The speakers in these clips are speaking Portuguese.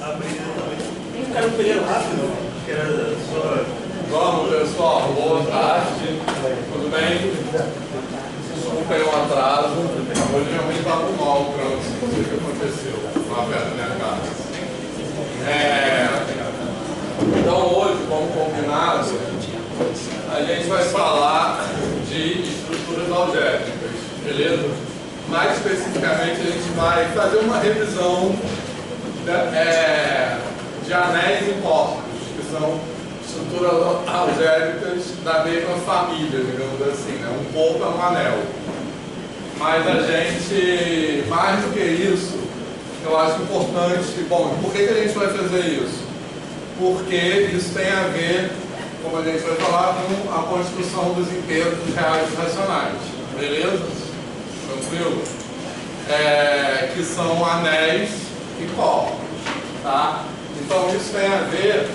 Tem que ficar no primeiro rápido, que era só... Vamos, pessoal, boa tarde. Tudo bem? Desculpem o atraso. Hoje realmente está com mal o trânsito, não sei o que aconteceu lá perto da minha casa. Então hoje, como combinado, a gente vai falar de estruturas algébricas, beleza? Mais especificamente, a gente vai fazer uma revisão de anéis e corpos, que são estruturas algébricas da mesma família, digamos assim, né? Um corpo é um anel. Mas a gente, mais do que isso, eu acho importante. Bom, por que a gente vai fazer isso? Porque isso tem a ver, como a gente vai falar, com a construção dos inteiros reais racionais. Beleza? Tranquilo? Que são anéis e corpos. Tá? Então isso tem a ver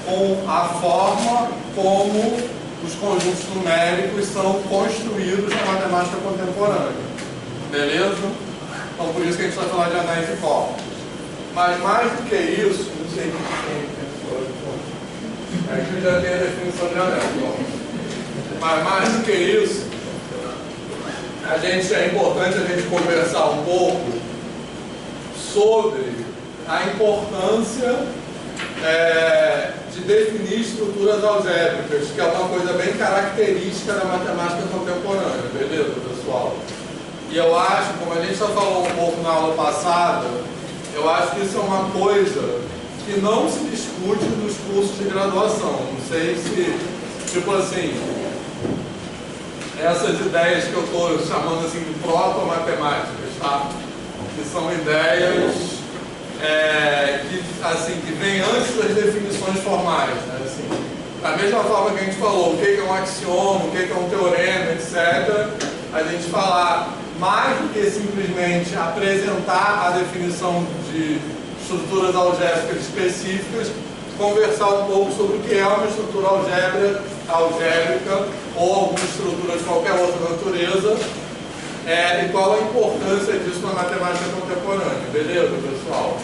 com a forma como os conjuntos numéricos são construídos na matemática contemporânea. Beleza? Então por isso que a gente vai falar de anéis e corpos. Mas mais do que isso, não sei quem pensou, aqui já tem a definição de anel. Mas mais do que isso, é importante a gente conversar um pouco sobre a importância de definir estruturas algébricas, que é uma coisa bem característica da matemática contemporânea, beleza, pessoal? E eu acho, como a gente já falou um pouco na aula passada, eu acho que isso é uma coisa que não se discute nos cursos de graduação. Não sei se, tipo assim, essas ideias que eu estou chamando assim de proto-matemáticas, tá? Que são ideias que vêm antes das definições formais, né? Assim, da mesma forma que a gente falou o que é um axioma, o que é um teorema, etc., a gente falar mais do que simplesmente apresentar a definição de estruturas algébricas específicas, conversar um pouco sobre o que é uma estrutura algébrica ou alguma estrutura de qualquer outra natureza, e qual a importância disso na matemática contemporânea. Beleza, pessoal?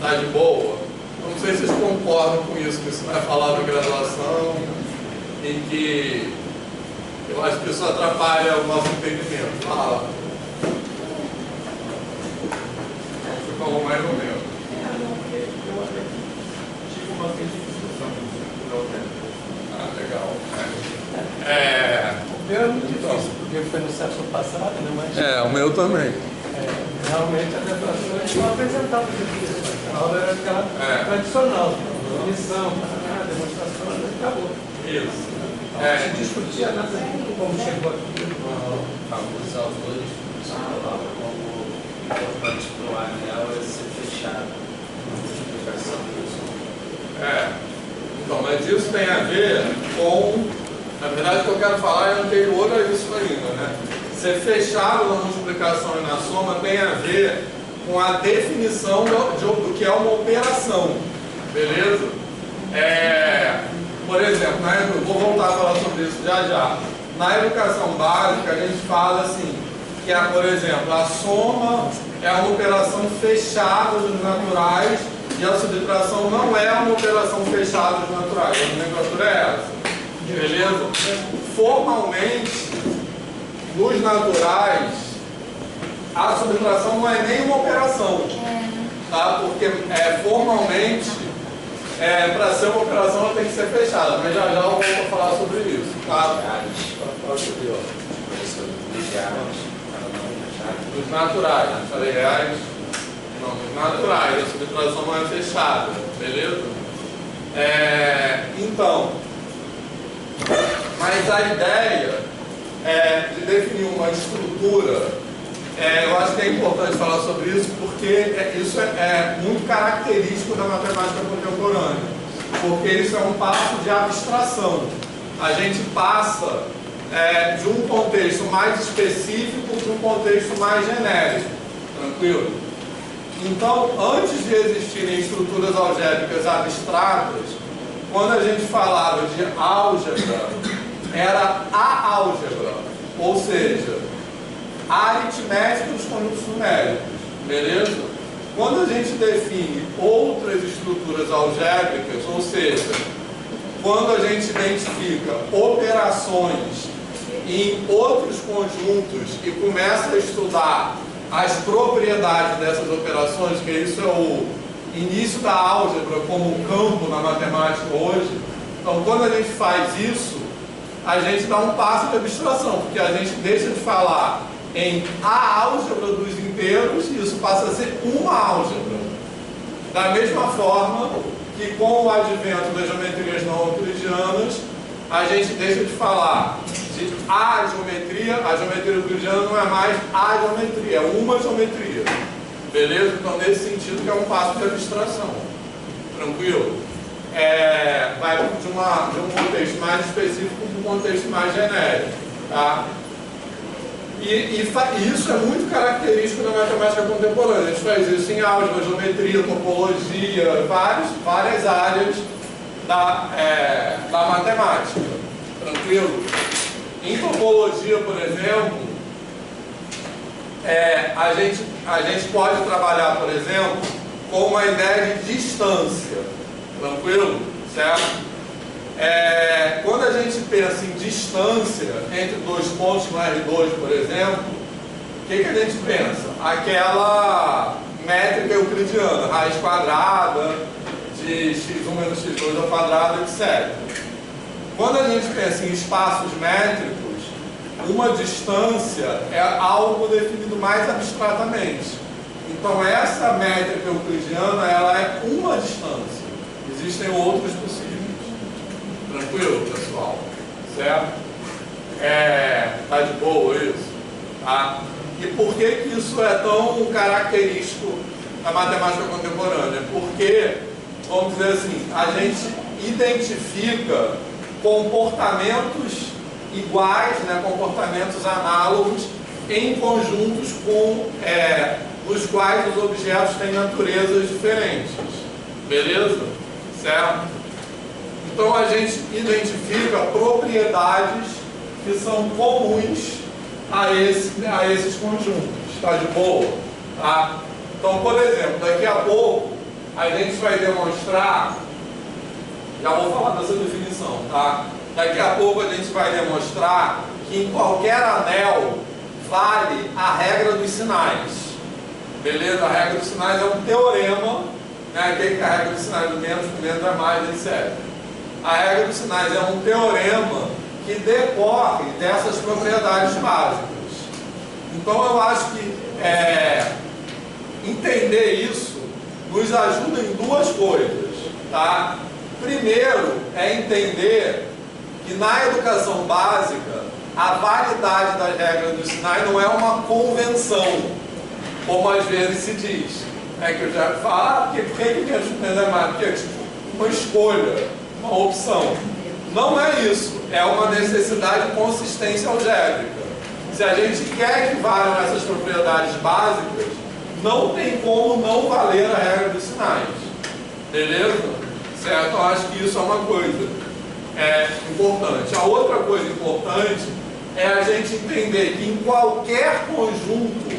Tá de boa? Não sei se vocês concordam com isso, que isso não é falar de graduação e que eu acho que isso atrapalha o nosso entendimento. Fala. Você falou mais ou menos. Tive uma discussão com o Legal. O meu é muito difícil, porque foi no século passado, né? Mas, o meu também. realmente as demonstrações não apresentavam definições. A aula era aquela tradicional, definição, demonstração, acabou. Isso. Não se discutia nada como chegou aqui. Os autores falavam como importante para o anel é ser fechado. Multiplicação disso. Então, mas isso tem a ver com... Na verdade, o que eu quero falar é anterior a isso ainda, né? Ser fechado na multiplicação e na soma tem a ver com a definição do que é uma operação. Beleza? Por exemplo, vou voltar a falar sobre isso já. Na educação básica, a gente fala assim, que, por exemplo, a soma é uma operação fechada dos naturais e a subtração não é uma operação fechada dos naturais. A nomenclatura é essa. Beleza? Formalmente, nos naturais, a subtração não é nem uma operação. Tá? Porque formalmente, para ser uma operação, ela tem que ser fechada. Mas já eu vou falar sobre isso. Tá? Dos naturais, falei reais? Não, dos naturais, a subtração não é fechada. Beleza? Então, mas a ideia de definir uma estrutura, eu acho que é importante falar sobre isso, porque isso é muito característico da matemática contemporânea, porque isso é um passo de abstração. A gente passa de um contexto mais específico para um contexto mais genérico. Tranquilo? Então, antes de existirem estruturas algébricas abstratas, quando a gente falava de álgebra, era a álgebra, ou seja, a aritmética dos conjuntos numéricos, beleza? quando a gente define outras estruturas algébricas, ou seja, quando a gente identifica operações em outros conjuntos e começa a estudar as propriedades dessas operações, que isso é o início da álgebra como campo na matemática hoje. Então, quando a gente faz isso, a gente dá um passo de abstração, porque a gente deixa de falar em a álgebra dos inteiros e isso passa a ser uma álgebra. Da mesma forma que com o advento das geometrias não euclidianas, a gente deixa de falar de a geometria euclidiana não é mais a geometria, é uma geometria. Beleza? Então, nesse sentido, que é um passo de abstração. Tranquilo? Vai de um contexto mais específico para um contexto mais genérico. Tá? E isso é muito característico da matemática contemporânea. A gente faz isso em álgebra, geometria, topologia, várias áreas da matemática. Tranquilo? Em topologia, por exemplo, a gente pode trabalhar, por exemplo, com uma ideia de distância. Tranquilo? Certo? Quando a gente pensa em distância entre dois pontos no R2, por exemplo, o que a gente pensa? Aquela métrica euclidiana, raiz quadrada de x1 menos x2 ao quadrado, etc. Quando a gente pensa em espaços métricos, uma distância é algo definido mais abstratamente. Então, essa métrica euclidiana, ela é uma distância. Existem outros possíveis. Tranquilo, pessoal? Certo? Tá de boa isso? Tá? E por que isso é tão característico da matemática contemporânea? Porque, vamos dizer assim, a gente identifica comportamentos iguais, né, comportamentos análogos em conjuntos nos quais os objetos têm naturezas diferentes. Beleza? Certo? Então a gente identifica propriedades que são comuns a esses conjuntos. Está de boa? Tá? Então, por exemplo, daqui a pouco a gente vai demonstrar, já vou falar dessa definição, tá? Daqui a pouco a gente vai demonstrar que em qualquer anel vale a regra dos sinais. Beleza? A regra dos sinais é um teorema, né? Aquele que a regra dos sinais do menos com menos é mais, etc. A regra dos sinais é um teorema que decorre dessas propriedades básicas. Então eu acho que entender isso nos ajuda em duas coisas, tá? Primeiro é entender que na educação básica a validade das regras dos sinais não é uma convenção, como às vezes se diz. Que eu já falo, por que 500 é mais? Porque é tipo uma escolha, uma opção. Não é isso, é uma necessidade de consistência algébrica. Se a gente quer que valham essas propriedades básicas, não tem como não valer a regra dos sinais. Beleza? Certo? Eu acho que isso é uma coisa importante. A outra coisa importante é a gente entender que em qualquer conjunto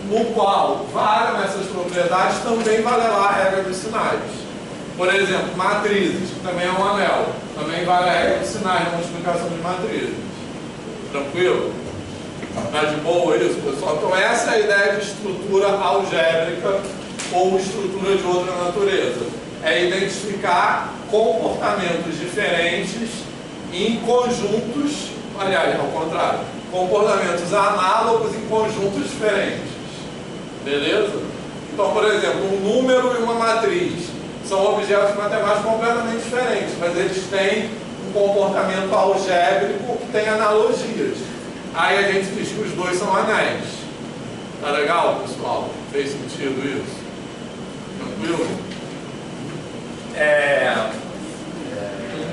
no qual valham essas propriedades, também valerá a regra dos sinais. Por exemplo, matrizes, que também é um anel, também vale a regra dos sinais na multiplicação de matrizes. Tranquilo? Tá de boa isso, pessoal? Então essa é a ideia de estrutura algébrica ou estrutura de outra natureza. É identificar comportamentos diferentes em conjuntos, aliás, ao contrário, comportamentos análogos em conjuntos diferentes. Beleza? Então, por exemplo, um número e uma matriz são objetos matemáticos completamente diferentes, mas eles têm um comportamento algébrico que tem analogias. Aí a gente diz que os dois são anéis. Tá legal, pessoal? Fez sentido isso? Tranquilo?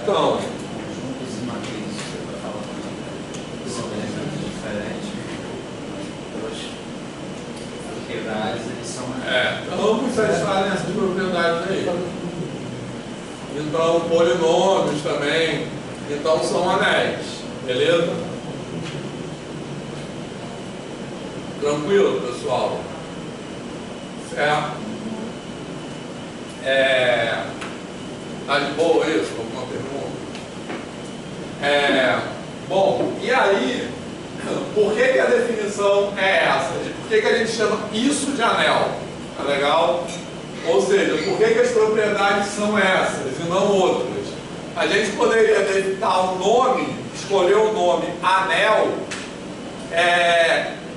Então, conjuntos e matrizes que você está falando são elementos diferentes, propriedades, eles são ambos satisfazem essas propriedades aí. Então, polinômios também, então são anéis, beleza? Tranquilo, pessoal? Certo? Tá de boa isso? Alguma pergunta? Bom, e aí, por que a definição é essa? Por que a gente chama isso de anel? Tá legal? Ou seja, por que as propriedades são essas e não outras? A gente poderia dar um nome, escolher o nome anel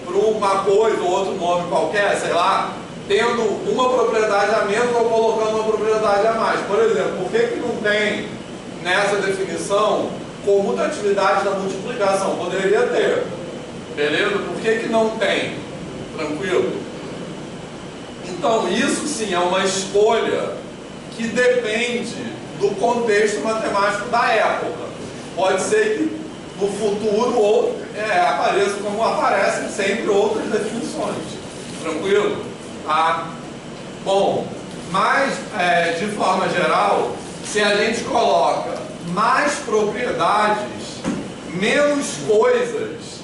para uma coisa ou outro nome qualquer, sei lá, tendo uma propriedade a menos ou colocando uma propriedade a mais. Por exemplo, por que não tem nessa definição comutatividade da multiplicação? Poderia ter, beleza? Por que não tem? Tranquilo? Então, isso sim é uma escolha que depende do contexto matemático da época. Pode ser que no futuro apareça como aparecem sempre outras definições. Tranquilo? Tá? Bom, mas de forma geral, se a gente coloca mais propriedades, menos coisas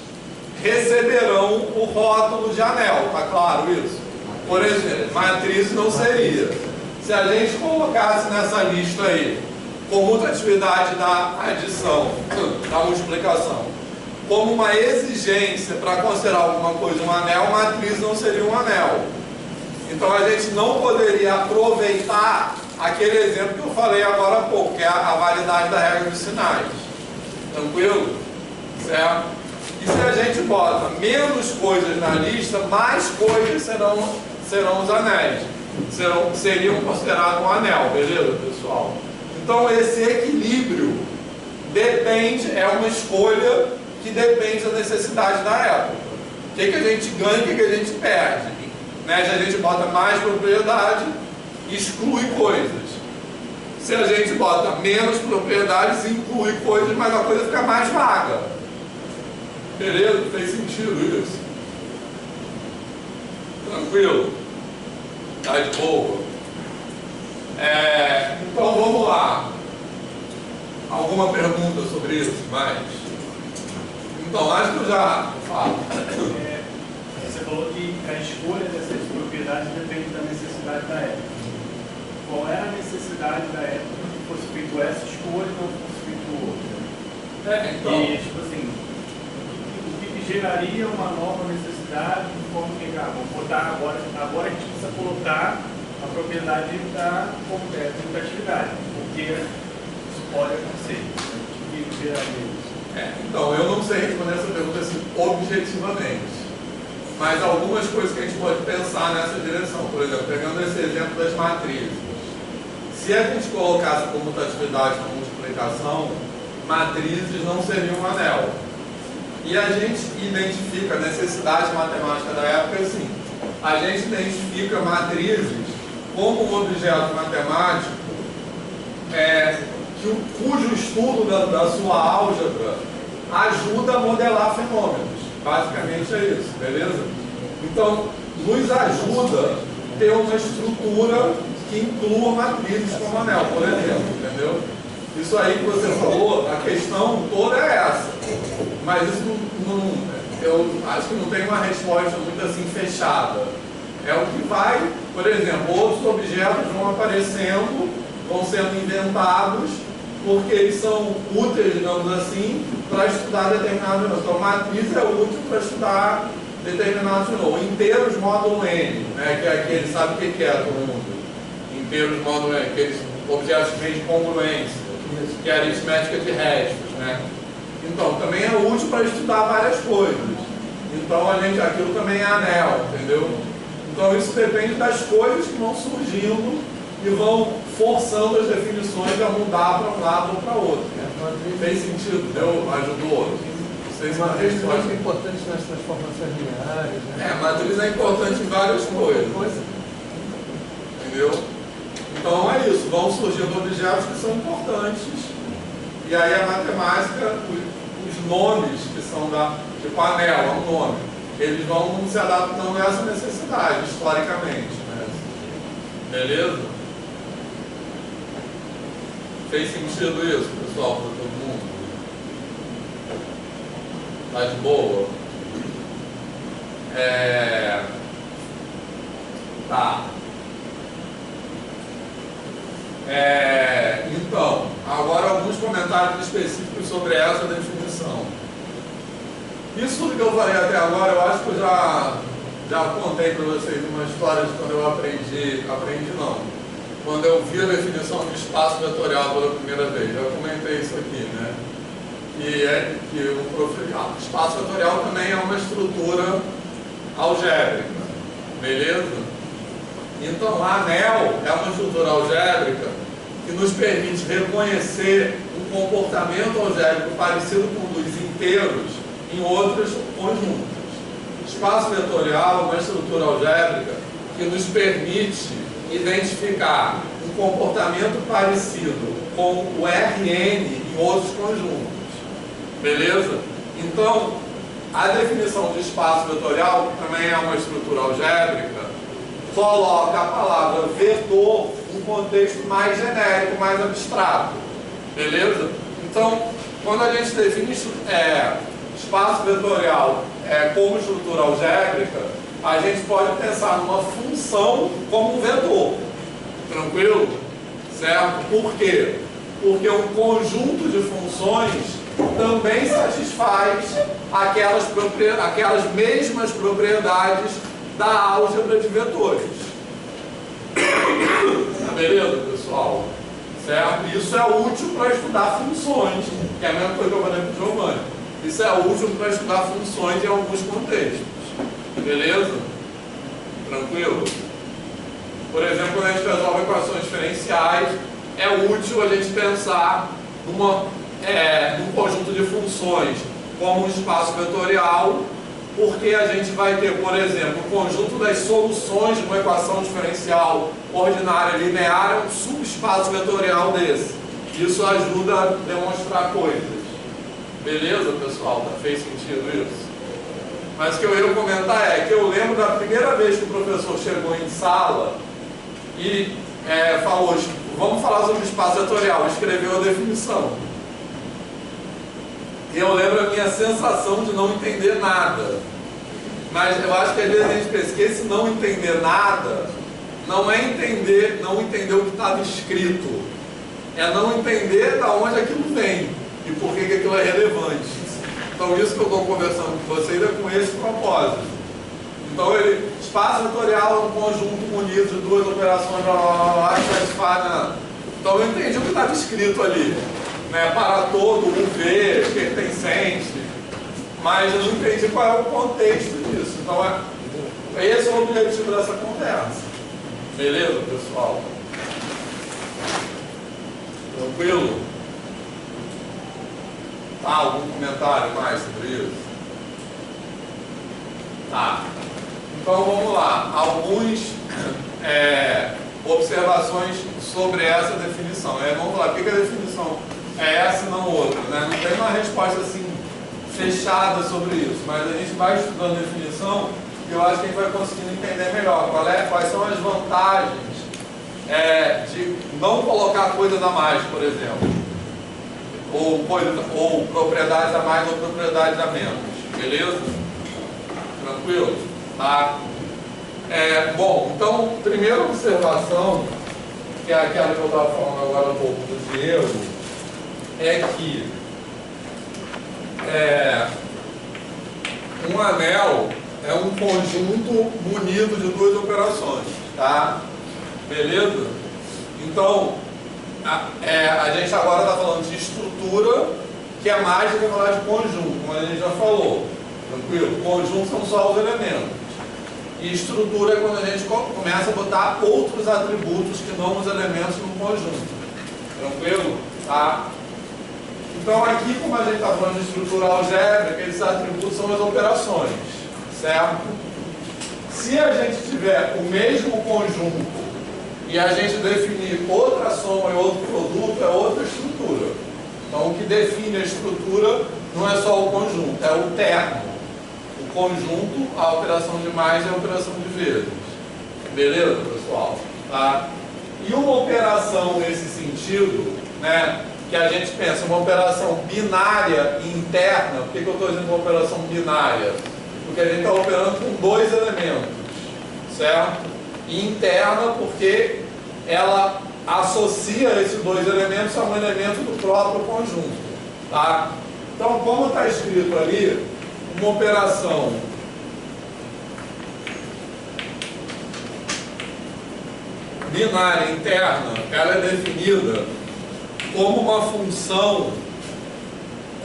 receberão o rótulo de anel. Tá claro isso? Por exemplo, matriz não seria. Se a gente colocasse nessa lista aí comutatividade da adição, da multiplicação, como uma exigência para considerar alguma coisa um anel, matriz não seria um anel. Então a gente não poderia aproveitar aquele exemplo que eu falei agora há pouco, que é a validade da regra dos sinais. Tranquilo? Certo? E se a gente bota menos coisas na lista, mais coisas serão os anéis. Seriam considerados um anel, beleza, pessoal? Então esse equilíbrio é uma escolha que depende da necessidade da época. O que a gente ganha e o que a gente perde? Né? Se a gente bota mais propriedade, exclui coisas. Se a gente bota menos propriedades, inclui coisas, mas a coisa fica mais vaga. Beleza? Fez sentido isso? Tranquilo? Tá de boa? Então vamos lá. Alguma pergunta sobre isso? Mais? Então, acho que eu já falo. Você falou que a escolha dessas propriedades depende da necessidade da época. Qual era a necessidade da época que fosse feita essa escolha e não fosse feita outra? Então, E, tipo assim, o que geraria uma nova necessidade de forma que, vamos botar agora a gente precisa colocar a propriedade da comutatividade, porque isso pode acontecer. O que geraria isso? então, eu não sei responder essa pergunta assim, objetivamente. Mas algumas coisas que a gente pode pensar nessa direção. Por exemplo, pegando esse exemplo das matrizes. Se a gente colocasse comutatividade na multiplicação, matrizes não seriam um anel. E a gente identifica a necessidade matemática da época assim. A gente identifica matrizes como um objeto matemático cujo estudo da sua álgebra ajuda a modelar fenômenos. Basicamente é isso, beleza? Então, nos ajuda a ter uma estrutura que inclua matrizes como anel, por exemplo, entendeu? Isso aí que você falou, a questão toda é essa. Mas isso eu acho que não tem uma resposta muito assim fechada. É o que vai, por exemplo, outros objetos vão aparecendo, vão sendo inventados, porque eles são úteis, digamos assim, para estudar determinados fenômenos. Então, matriz é útil para estudar determinados fenômenos. Inteiros módulo N, né, que é aquele, sabe o que é todo mundo? Inteiros módulo N, aqueles objetos de congruência, que é a aritmética de restos, né? Então, também é útil para estudar várias coisas. Então, aquilo também é anel, entendeu? Então, isso depende das coisas que vão surgindo e vão forçando as definições a mudar para um lado ou para outro. Fez sentido? Ajudou? Vocês uma resposta é importante nas transformações lineares. Né? Matriz é importante em várias coisas. Entendeu? Então é isso, vão surgindo objetos que são importantes. E aí a matemática, os nomes que são tipo anel, é um nome, eles vão se adaptando a essa necessidade, historicamente. Né? Beleza? Fez sentido isso, pessoal, para todo mundo? Tá de boa? Tá. Então, agora alguns comentários específicos sobre essa definição. Isso tudo que eu falei até agora, eu acho que eu já contei para vocês uma história de quando eu aprendi não, quando eu vi a definição de espaço vetorial pela primeira vez. Já comentei isso aqui, né? Que o espaço vetorial também é uma estrutura algébrica, beleza? Então, a ANEL é uma estrutura algébrica que nos permite reconhecer um comportamento algébrico parecido com o dos inteiros em outros conjuntos. Espaço vetorial é uma estrutura algébrica que nos permite identificar um comportamento parecido com o Rn em outros conjuntos. Beleza? Então, a definição de espaço vetorial, que também é uma estrutura algébrica, coloca a palavra vetor num contexto mais genérico, mais abstrato. Beleza? Então, quando a gente define espaço vetorial como estrutura algébrica, a gente pode pensar numa função como um vetor. Tranquilo? Certo? Por quê? Porque um conjunto de funções também satisfaz aquelas mesmas propriedades da álgebra de vetores. Beleza, pessoal? Certo? Isso é útil para estudar funções, que é a mesma coisa que eu falei para o Giovanni. Isso é útil para estudar funções em alguns contextos. Beleza? Tranquilo? Por exemplo, quando a gente resolve equações diferenciais, é útil a gente pensar num conjunto de funções como um espaço vetorial, porque a gente vai ter, por exemplo, o conjunto das soluções de uma equação diferencial ordinária linear é um subespaço vetorial desse. Isso ajuda a demonstrar coisas. Beleza, pessoal? Fez sentido isso? Mas o que eu ia comentar é que eu lembro da primeira vez que o professor chegou em sala e falou, vamos falar sobre espaço vetorial, escreveu a definição. E eu lembro a minha sensação de não entender nada. Mas eu acho que às vezes a gente pensa que esse não entender nada não é não entender o que estava escrito. É não entender de onde aquilo vem e por que aquilo é relevante. Então isso que eu estou conversando com vocês é com esse propósito. Então espaço vetorial é um conjunto munido de duas operações, que satisfaz. Então eu entendi o que estava escrito ali. Né, para todo, UV, pertencente, mas eu não entendi qual é o contexto disso. Então, esse é o objetivo dessa conversa. Beleza, pessoal? Tranquilo? Tá, algum comentário mais sobre isso? Tá. Então, vamos lá. Algumas observações sobre essa definição. Vamos lá, o que é a definição? É essa e não outra, né? Não tem uma resposta assim fechada sobre isso, mas a gente vai estudando a definição e eu acho que a gente vai conseguindo entender melhor quais são as vantagens de não colocar coisas a mais, por exemplo, ou propriedades a mais ou propriedades a menos, beleza? Tranquilo? Tá? Bom, então, primeira observação, que é aquela que eu estava falando agora um pouco do Diego, é que um anel é um conjunto munido de duas operações, tá? Beleza? Então, a gente agora está falando de estrutura, que é mais do que falar de conjunto, como a gente já falou. Tranquilo? Conjunto são só os elementos. E estrutura é quando a gente começa a botar outros atributos que não os elementos no conjunto. Tranquilo? Tá? Então aqui, como a gente está falando de estrutura algébrica, esses atributos são as operações, certo? Se a gente tiver o mesmo conjunto e a gente definir outra soma e outro produto, é outra estrutura. Então o que define a estrutura não é só o conjunto, é o termo. O conjunto, a operação de mais e a operação de vezes. Beleza, pessoal? Tá? E uma operação nesse sentido, né? Que a gente pensa uma operação binária e interna. Por que eu estou dizendo uma operação binária? Porque a gente está operando com dois elementos, certo? E interna porque ela associa esses dois elementos a um elemento do próprio conjunto. Tá? Então, como está escrito ali, uma operação binária interna, ela é definida como uma função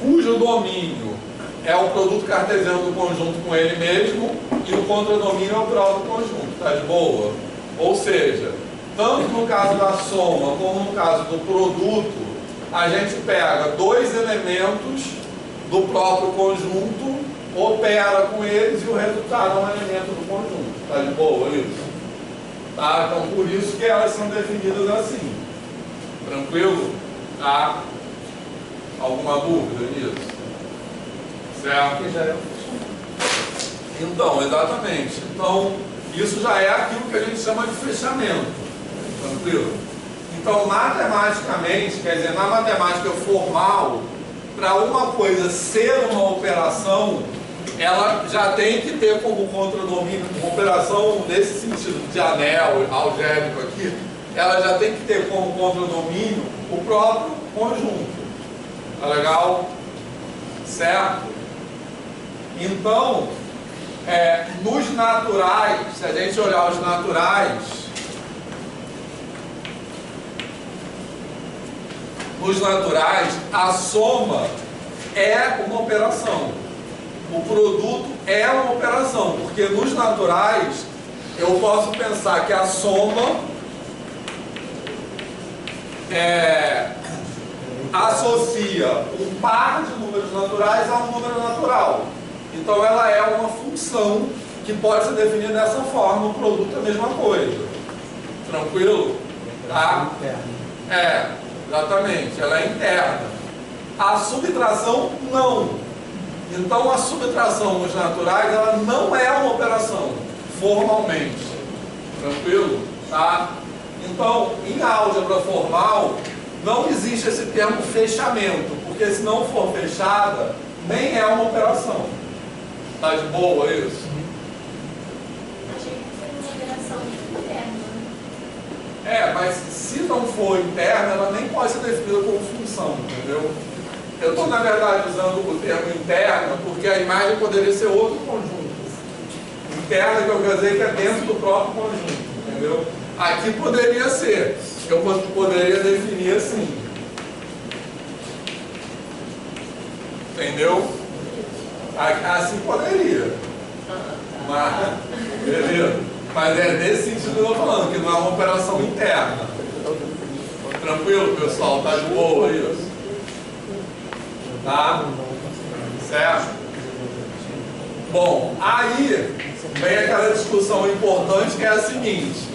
cujo domínio é o produto cartesiano do conjunto com ele mesmo e o contradomínio é o próprio conjunto. Tá de boa? Ou seja, tanto no caso da soma como no caso do produto, a gente pega dois elementos do próprio conjunto, opera com eles e o resultado é um elemento do conjunto. Tá de boa isso? Tá? Então, por isso que elas são definidas assim. Tranquilo? Tá? Alguma dúvida nisso? Certo? Então, exatamente. Então, isso já é aquilo que a gente chama de fechamento. Tranquilo? Então, matematicamente, quer dizer, na matemática formal, para uma coisa ser uma operação, ela já tem que ter como contradomínio, uma operação nesse sentido de anel, algébrico aqui, ela já tem que ter como contradomínio o próprio conjunto. Tá legal? Certo? Então, nos naturais, se a gente olhar os naturais, a soma é uma operação. O produto é uma operação, porque nos naturais eu posso pensar que a soma associa um par de números naturais a um número natural. Então ela é uma função que pode ser definida dessa forma, o produto é a mesma coisa. Tranquilo? Tá? Exatamente, ela é interna. A subtração não. Então a subtração nos naturais ela não é uma operação, formalmente. Tranquilo? Tá? Então, em álgebra formal, não existe esse termo fechamento, porque se não for fechada, nem é uma operação. Tá de boa isso? Achei que foi uma operação interna. Mas se não for interna, ela nem pode ser definida como função, entendeu? Eu estou, na verdade, usando o termo interna, porque a imagem poderia ser outro conjunto. Interna, que eu quero dizer que é dentro do próprio conjunto, entendeu? Aqui poderia ser. Eu poderia definir assim. Entendeu? Assim poderia. Beleza? Mas é nesse sentido que eu estou falando, que não é uma operação interna. Tranquilo, pessoal? Tá de boa isso? Tá? Certo? Bom, aí vem aquela discussão importante que é a seguinte.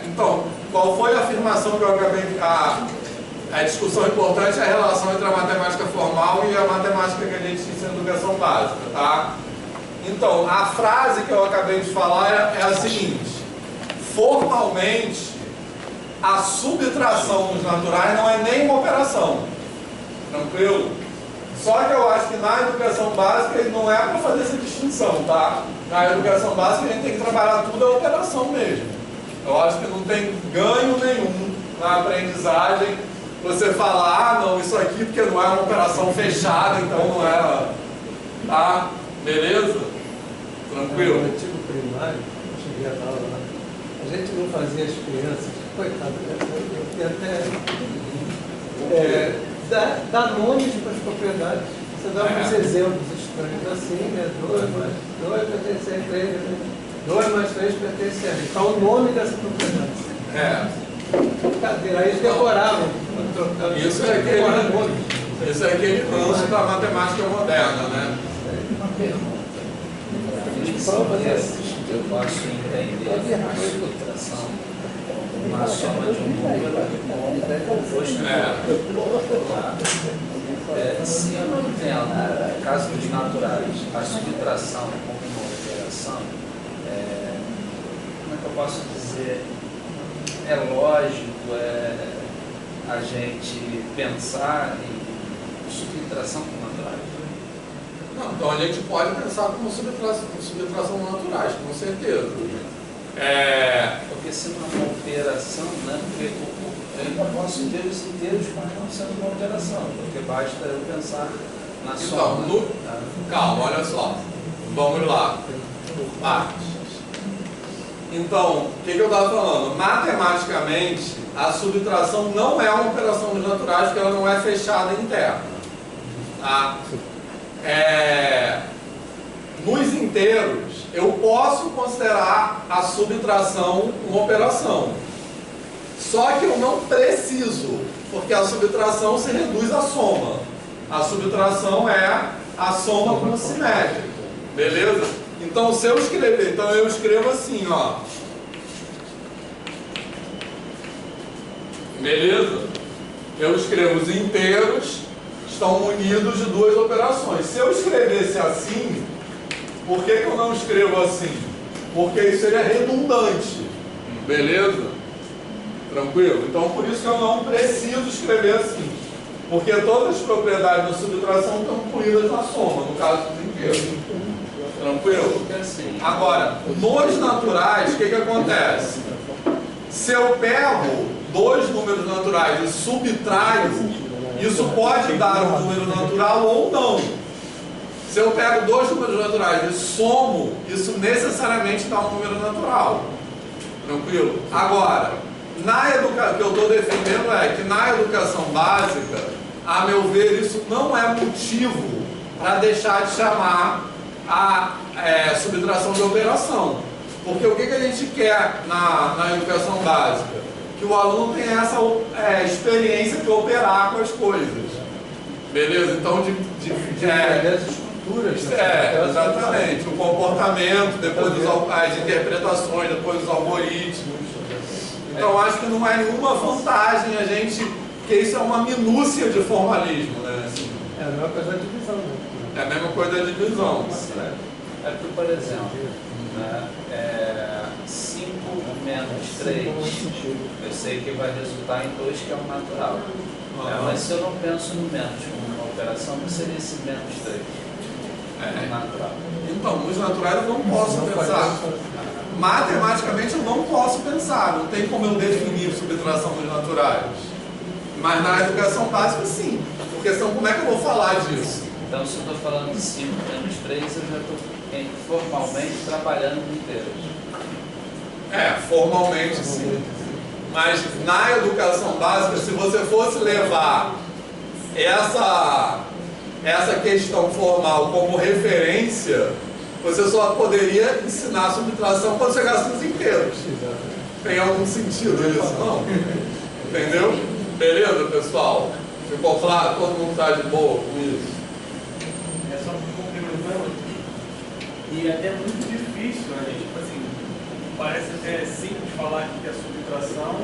Então, qual foi a afirmação que eu acabei de... A discussão importante é a relação entre a matemática formal e a matemática que a gente ensina na educação básica, tá? Então, a frase que eu acabei de falar é a seguinte: formalmente, a subtração nos naturais não é nem uma operação. Tranquilo? Só que eu acho que na educação básica não é para fazer essa distinção, tá? Na educação básica a gente tem que trabalhar tudo a operação mesmo. Eu acho que não tem ganho nenhum na aprendizagem você falar, não, isso aqui porque não é uma operação fechada, então não é. Tá? Beleza? Tranquilo? No antigo primário, eu cheguei a dar aula lá, a gente não fazia as crianças, coitado, eu até dar nomes para as propriedades. Você dá uns exemplos estranhos assim, né? 2 mais 2 pertence a 3, 2 mais 3 pertence a 1. Então o nome dessa propriedade. Brincadeira, aí eles decoravam. Isso é aquele lance da matemática moderna, né? Eu posso entender a subtração uma soma de um número composto. Se eu não entendo, no caso dos naturais, a subtração como uma operação, como é que eu posso dizer? É lógico a gente pensar em subtração com naturais? Não, então a gente pode pensar como subtração naturais, com certeza. Porque se não é uma operação, né? Porque eu ainda posso ter os inteiros continuam sendo uma operação, porque basta eu pensar na soma. Calma, olha só. Vamos lá. Por partes. Então, o que eu estava falando? Matematicamente, a subtração não é uma operação dos naturais, porque ela não é fechada interna. Tá? Nos inteiros, eu posso considerar a subtração uma operação. Só que eu não preciso, porque a subtração se reduz à soma. A subtração é a soma com simétrica. Beleza? Então, se eu escrever, então eu escrevo assim, ó. Beleza? Eu escrevo os inteiros estão munidos de duas operações. Se eu escrevesse assim, por que eu não escrevo assim? Porque isso seria redundante. Beleza? Tranquilo? Então, por isso que eu não preciso escrever assim. Porque todas as propriedades da subtração estão incluídas na soma, no caso dos inteiros. Tranquilo? Agora, nos naturais, o que acontece? Se eu pego dois números naturais e subtraio, isso pode dar um número natural ou não. Se eu pego dois números naturais e somo, isso necessariamente dá um número natural. Tranquilo? Agora, na educação, o que eu estou defendendo é que na educação básica, a meu ver, isso não é motivo para deixar de chamar a subtração de operação. Porque o que a gente quer na educação básica? Que o aluno tenha essa experiência de operar com as coisas. Beleza? Então, as estruturas. Exatamente. O comportamento, depois as interpretações, depois os algoritmos. Então, acho que não é nenhuma vantagem a gente... Porque isso é uma minúcia de formalismo, né? Assim, é a mesma coisa da divisão, né? É a mesma coisa da divisão. É porque, por exemplo, né, 5 menos 3, eu sei que vai resultar em 2, que é o natural. Mas se eu não penso no menos como uma operação, não seria esse menos 3. Natural. Então, nos naturais eu não posso pensar. Matematicamente eu não posso pensar, não tem como eu definir subtração dos naturais. Mas na educação básica sim, porque senão como é que eu vou falar disso? Então se eu estou falando de 5 menos 3, eu já estou formalmente trabalhando no inteiro. Formalmente sim. Mas na educação básica, se você fosse levar essa questão formal como referência, você só poderia ensinar a subtração quando chegasse nos inteiros. Tem algum sentido isso? Não? Entendeu? Beleza, pessoal? Ficou claro? Todo mundo está de boa com isso? É só complementando. E até muito difícil, né? Tipo assim, parece até simples falar que a subtração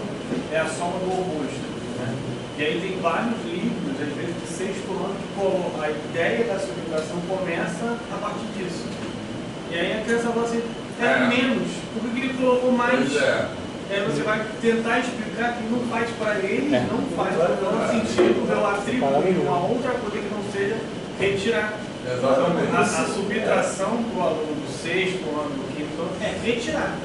é a soma do oposto, né? E aí tem vários livros, às vezes de sexto ano, que a ideia da subtração começa a partir disso. E aí a criança fala assim, menos, por que ele colocou mais? Aí você vai tentar explicar que não faz para ele, não faz para sentido, eu atribuo uma outra coisa que não seja retirar. Exatamente. A subtração do aluno do sexto ano, do quinto ano, é retirar.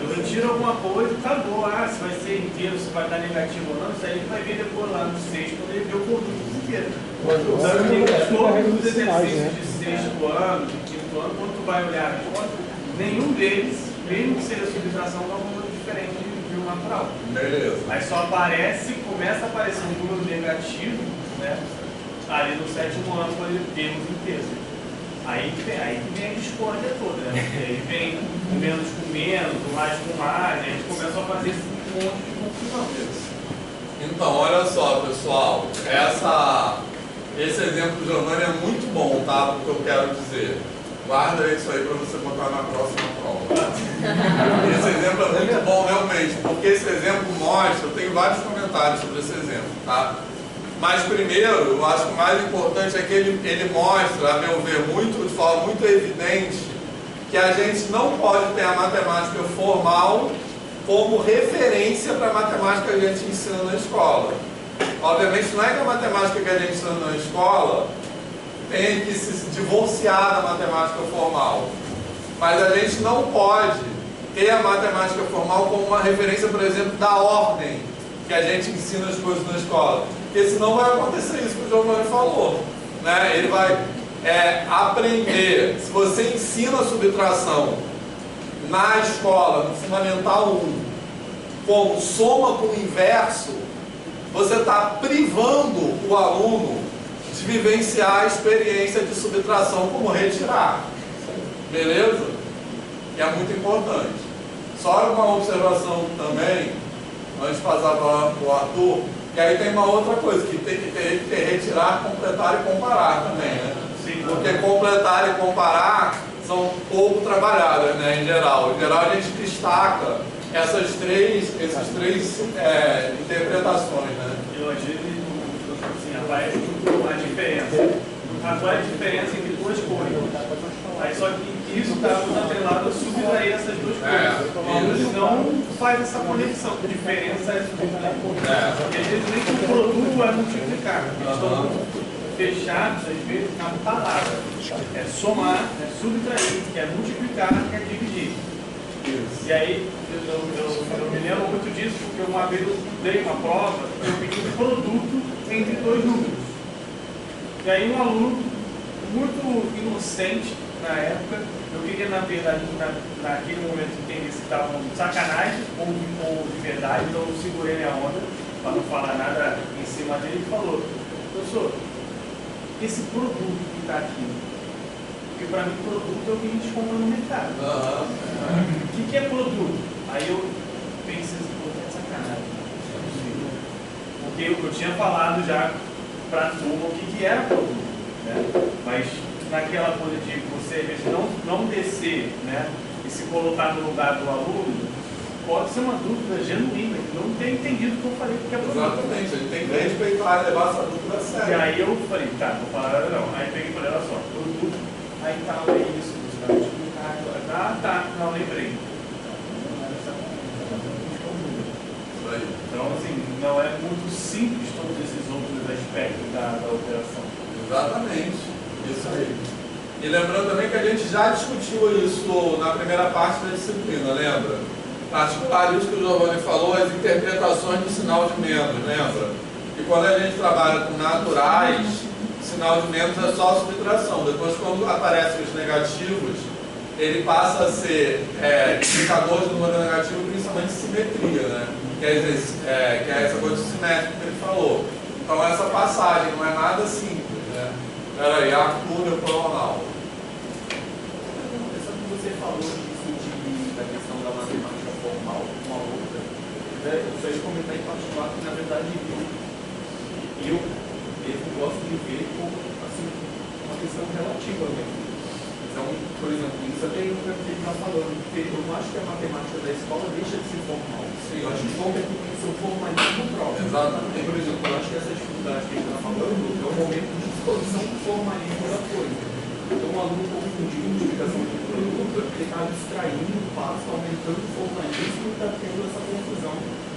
Eu retiro alguma coisa e acabou. Se vai ser inteiro, se vai dar negativo ou não, isso aí ele vai ver depois lá no sexto, quando ele vê o conjunto inteiro. Todos os exercícios de sexto ano, de quinto ano, quando tu vai olhar as contas, nenhum deles, mesmo que seja subtração, dá um número diferente de um natural. Beleza. Aí só começa a aparecer um número negativo, né? Ali no sétimo ano, quando ele tem os inteiros. Aí que vem a discórdia toda, né? Aí vem o menos com menos, o mais com mais, e a gente começa a fazer esse monte de confusão. Então, olha só, pessoal, esse exemplo do Giovanni é muito bom, tá? Porque eu quero dizer. Guarda isso aí para você botar na próxima prova. Esse exemplo é muito bom realmente, porque esse exemplo mostra, eu tenho vários comentários sobre esse exemplo, tá? Mas primeiro, eu acho que o mais importante é que ele mostra, a meu ver, de forma muito evidente, que a gente não pode ter a matemática formal como referência para a matemática que a gente ensina na escola. Obviamente não é que a matemática que a gente ensina na escola tem que se divorciar da matemática formal. Mas a gente não pode e a matemática formal como uma referência, por exemplo, da ordem que a gente ensina as coisas na escola. Porque senão vai acontecer isso que o Giovanni falou, né? Ele vai aprender, se você ensina a subtração na escola, no Fundamental 1, como soma com o inverso, você está privando o aluno de vivenciar a experiência de subtração como retirar. Beleza? Que é muito importante. Só uma observação também, antes de passar para o Arthur, que aí tem uma outra coisa, que tem que ter retirar, completar e comparar também, né? Sim. Porque completar e comparar são pouco trabalhadas, né, em geral. Em geral a gente destaca esses três interpretações, né? Eu achei assim, a diferença. Qual é a diferença entre duas coisas? Aí só que isso está muito atrelado a subtrair essas duas coisas. O aluno não faz essa conexão. A diferença é subtrair. Porque às vezes nem que o produto vai multiplicar. Eles estão fechados, às vezes, na palavra. É somar, é subtrair, é multiplicar, é dividir. E aí, eu me lembro muito disso, porque uma vez eu dei uma prova, eu pedi um produto entre dois números. E aí um aluno, muito inocente na época, eu queria, na verdade, naquele momento entender se estavam de sacanagem ou de verdade, então eu segurei minha onda, para não falar nada em cima dele, e falou: professor, esse produto que está aqui, porque para mim produto é o que a gente compra no mercado. O que é produto? Aí eu pensei assim, pô, é sacanagem, não é possível. Porque eu tinha falado já para a turma o que era produto, né? Mas naquela coisa de você às vezes não descer, né, e se colocar no lugar do aluno, pode ser uma dúvida genuína, que não tem entendido o que eu falei que é produto. Exatamente, ele tem que respeitar e levar essa dúvida a sério. E aí eu falei, tá, vou falar não. Aí peguei e falei, olha só, produto, aí tá, é isso, tá, não, lembrei. Então, assim, não é muito simples todos esses outros aspectos da operação. Exatamente, isso aí. E lembrando também que a gente já discutiu isso na primeira parte da disciplina, lembra? Particular isso que o Giovanni falou, as interpretações do sinal de menos, lembra? E quando a gente trabalha com naturais, o sinal de menos é só subtração. Depois, quando aparecem os negativos, ele passa a ser indicador de número negativo, principalmente simetria, né? Que é essa coisa simétrica que ele falou. Então essa passagem não é nada simples, né? Peraí, Arthur, depois o Ronaldo. Pensando que você falou disso da questão da matemática formal com a outra, eu só ia comentar em particular que, na verdade, eu mesmo gosto de ver como assim, uma questão relativa mesmo. Então, por exemplo, isso até o que ele está falando, porque eu não acho que a matemática da escola deixa de ser formal. Sim. Eu acho que qualquer tem que ser o formalismo próprio. Exatamente. Por exemplo, eu acho que essa dificuldade que ele está falando é um momento de distorção do formalismo da coisa. Então, o aluno confundiu multiplicação de produto, ele está abstraindo o passo, aumentando o formalismo e está tendo essa confusão,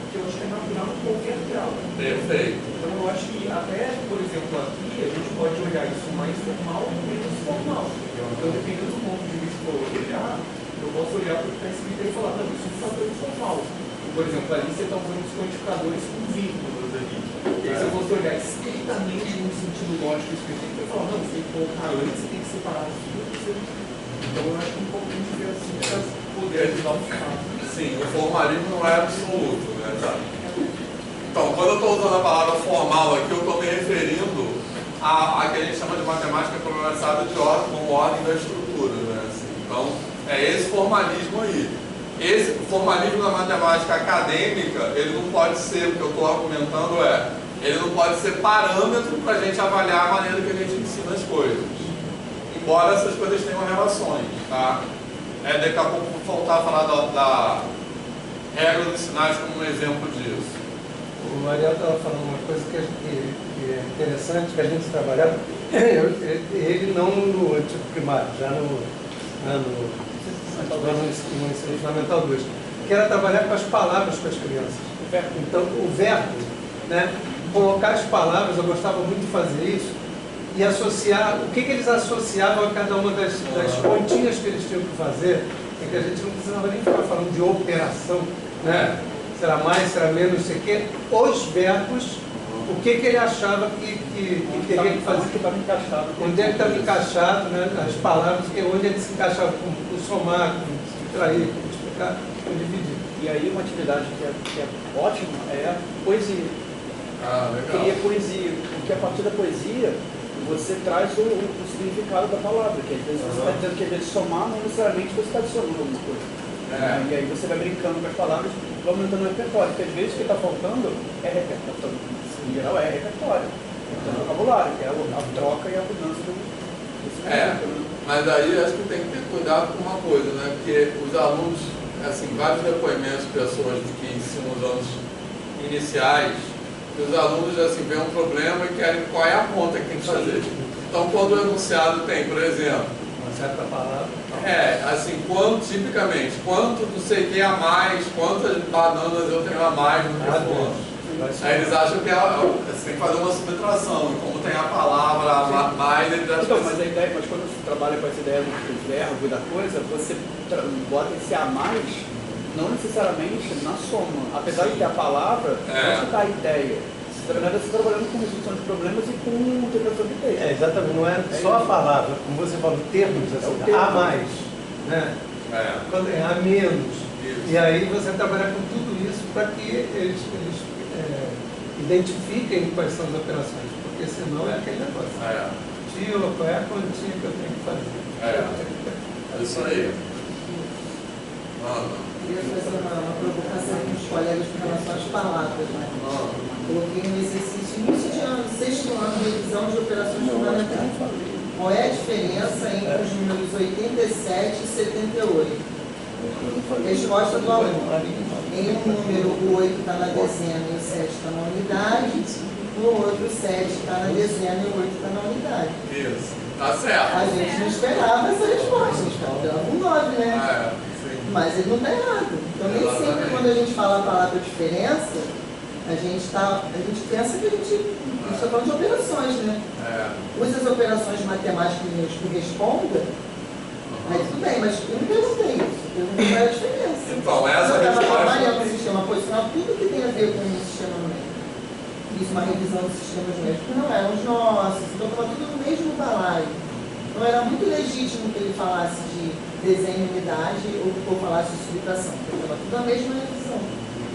que eu acho que é natural em qualquer grau. Perfeito. Então, eu acho que até, por exemplo, aqui, a gente pode olhar isso mais formal e menos formal. Então, dependendo do ponto de vista que eu olhar, eu posso olhar para o que está escrito e falar, não, isso é um fator informal. Por exemplo, ali você está usando os quantificadores com vírgulas ali. E aí, se eu fosse olhar estritamente no sentido lógico específico, eu falo, não, você tem que colocar antes, você tem que separar as vírgulas. Então, eu acho que é importante ver assim para poder ajudar o fato. Sim, o formalismo não é absoluto, né? Então, quando eu estou usando a palavra formal aqui, eu estou me referindo a que a gente chama de matemática progressada de ordem, como ordem da estrutura, né? Assim, então, é esse formalismo aí. O formalismo da matemática acadêmica, ele não pode ser, o que eu estou argumentando ele não pode ser parâmetro para a gente avaliar a maneira que a gente ensina as coisas. Embora essas coisas tenham relações, tá? Daqui a pouco vou voltar a falar da regra dos sinais como um exemplo disso. O Mariel estava falando uma coisa que é interessante, que a gente trabalhava, ele não no antigo primário, já no ensino fundamental 2, que era trabalhar com as palavras com as crianças. Então, o verbo, né, colocar as palavras, eu gostava muito de fazer isso, e associar, o que eles associavam a cada uma das pontinhas que eles tinham que fazer, é que a gente não precisava nem ficar falando de operação, né? Será mais, será menos, não sei o quê. Os verbos, o que ele achava que teria que fazer. Onde estava encaixado. Onde é que estava encaixado, né? As palavras, onde ele se encaixava com o somar, com o subtrair, com o explicar, com o dividir. E aí uma atividade que é ótima é a poesia. Legal. Cria poesia, porque a partir da poesia você traz o significado da palavra, que às vezes você está dizendo que às vezes somar não necessariamente você está adicionando alguma coisa. E aí você vai brincando com as palavras, vai aumentando o repertório, porque às vezes o que está faltando é repertório. Em geral é repertório. Então vocabulário, que é a troca e a mudança do significado. Mas aí acho que tem que ter cuidado com uma coisa, né? Porque os alunos, assim, vários depoimentos de pessoas que ensinam os anos iniciais, que os alunos assim veem um problema e querem qual é a conta que tem que fazer. Então quando o enunciado tem, por exemplo, Uma certa palavra. assim, tipicamente, quanto não sei o que a mais, quantas bananas eu tenho a mais no que for. Aí eles acham que você tem que fazer uma subtração, e como tem a palavra a mais, eles acham Então, mas a ideia, mas quando você trabalha com essa ideia do verbo e da coisa, você bota esse a mais, não necessariamente na soma. Apesar de ter a palavra, onde está a ideia? Na verdade, você está trabalhando com resolução de problemas e com interpretação de texto. Exatamente, não é só a palavra, como você falou, termos, assim, a mais, né? Quando é a menos. Isso. E aí você trabalha com tudo isso para que eles identifiquem quais são as operações, porque senão é aquele negócio. Tio, qual é a continha que eu tenho que fazer? É isso aí. Queria fazer uma provocação com os colegas com relação às palavras, né? Coloquei um exercício início de ano, sexto ano, revisão de operações fundamentais. Qual é a diferença entre os números 87 e 78? Resposta do aluno. Em um número, o 8 está na dezena e o 7 está na unidade. No outro, o 7 está na dezena e o 8 está na unidade. Isso. Tá certo. A gente não esperava essa resposta, esperava um 9, né? Mas ele não está errado. Então, nem sempre quando a gente fala a palavra diferença, a gente pensa que a gente está falando de operações, né? Use as operações matemáticas que correspondam, aí tudo bem, mas eu não perguntei isso. Eu não perguntei a diferença. Então, essa eu estava resposta... trabalhando no sistema posicional, tudo que tem a ver com o sistema numérico. Isso, uma revisão dos sistemas numéricos, não eram os nossos, então estava tudo no mesmo balaio. Então era muito legítimo que ele falasse de desenho e unidade ou falasse de subtração, porque estava tudo na mesma revisão.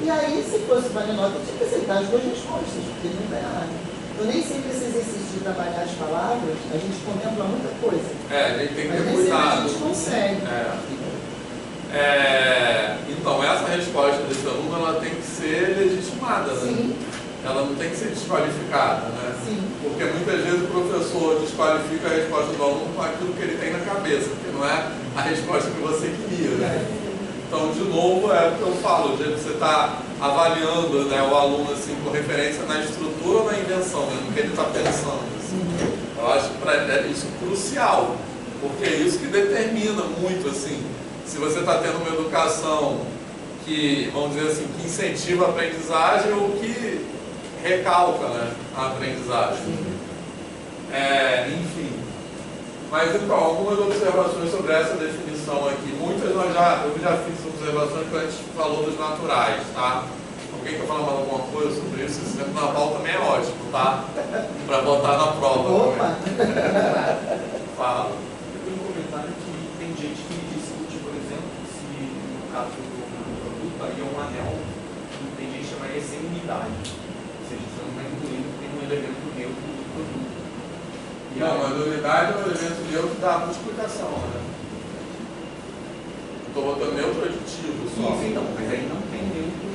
E aí, se fosse valer nota, eu tinha que aceitar as duas respostas, porque ele não está errado. Então, nem sempre esse exercício de trabalhar as palavras, a gente contempla muita coisa. A gente tem que mas ter nem sempre a cuidado. gente consegue. Então, essa resposta desse aluno, ela tem que ser legitimada, né? Sim. Ela não tem que ser desqualificada, né? Sim. Porque muitas vezes o professor desqualifica a resposta do aluno com aquilo que ele tem na cabeça, porque não é a resposta que você queria, né? Então, de novo, é o que eu falo, você está avaliando, né, o aluno assim, com referência na estrutura ou na invenção, né, no que ele está pensando. Assim. Eu acho que isso é crucial, porque é isso que determina muito, assim, se você está tendo uma educação que, vamos dizer assim, que incentiva a aprendizagem ou que recalca, né, a aprendizagem. Enfim. Mas então, algumas observações sobre essa definição aqui. Muitas eu já fiz observações que a gente falou dos naturais, tá? Alguém quer falar mais alguma coisa sobre isso? Esse exemplo na pauta também é ótimo, tá? Para botar na prova. Opa! Fala. Eu tenho um comentário que tem gente que discute, por exemplo, se no caso do produto aí é um anel, tem gente que chamaria sem unidade. Ou seja, você não está incluindo que tem um elemento neutro do produto. Não, mas a unidade é um elemento neutro da multiplicação, né? Estou botando neutro aditivo só. Sim, não, mas aí não tem neutro.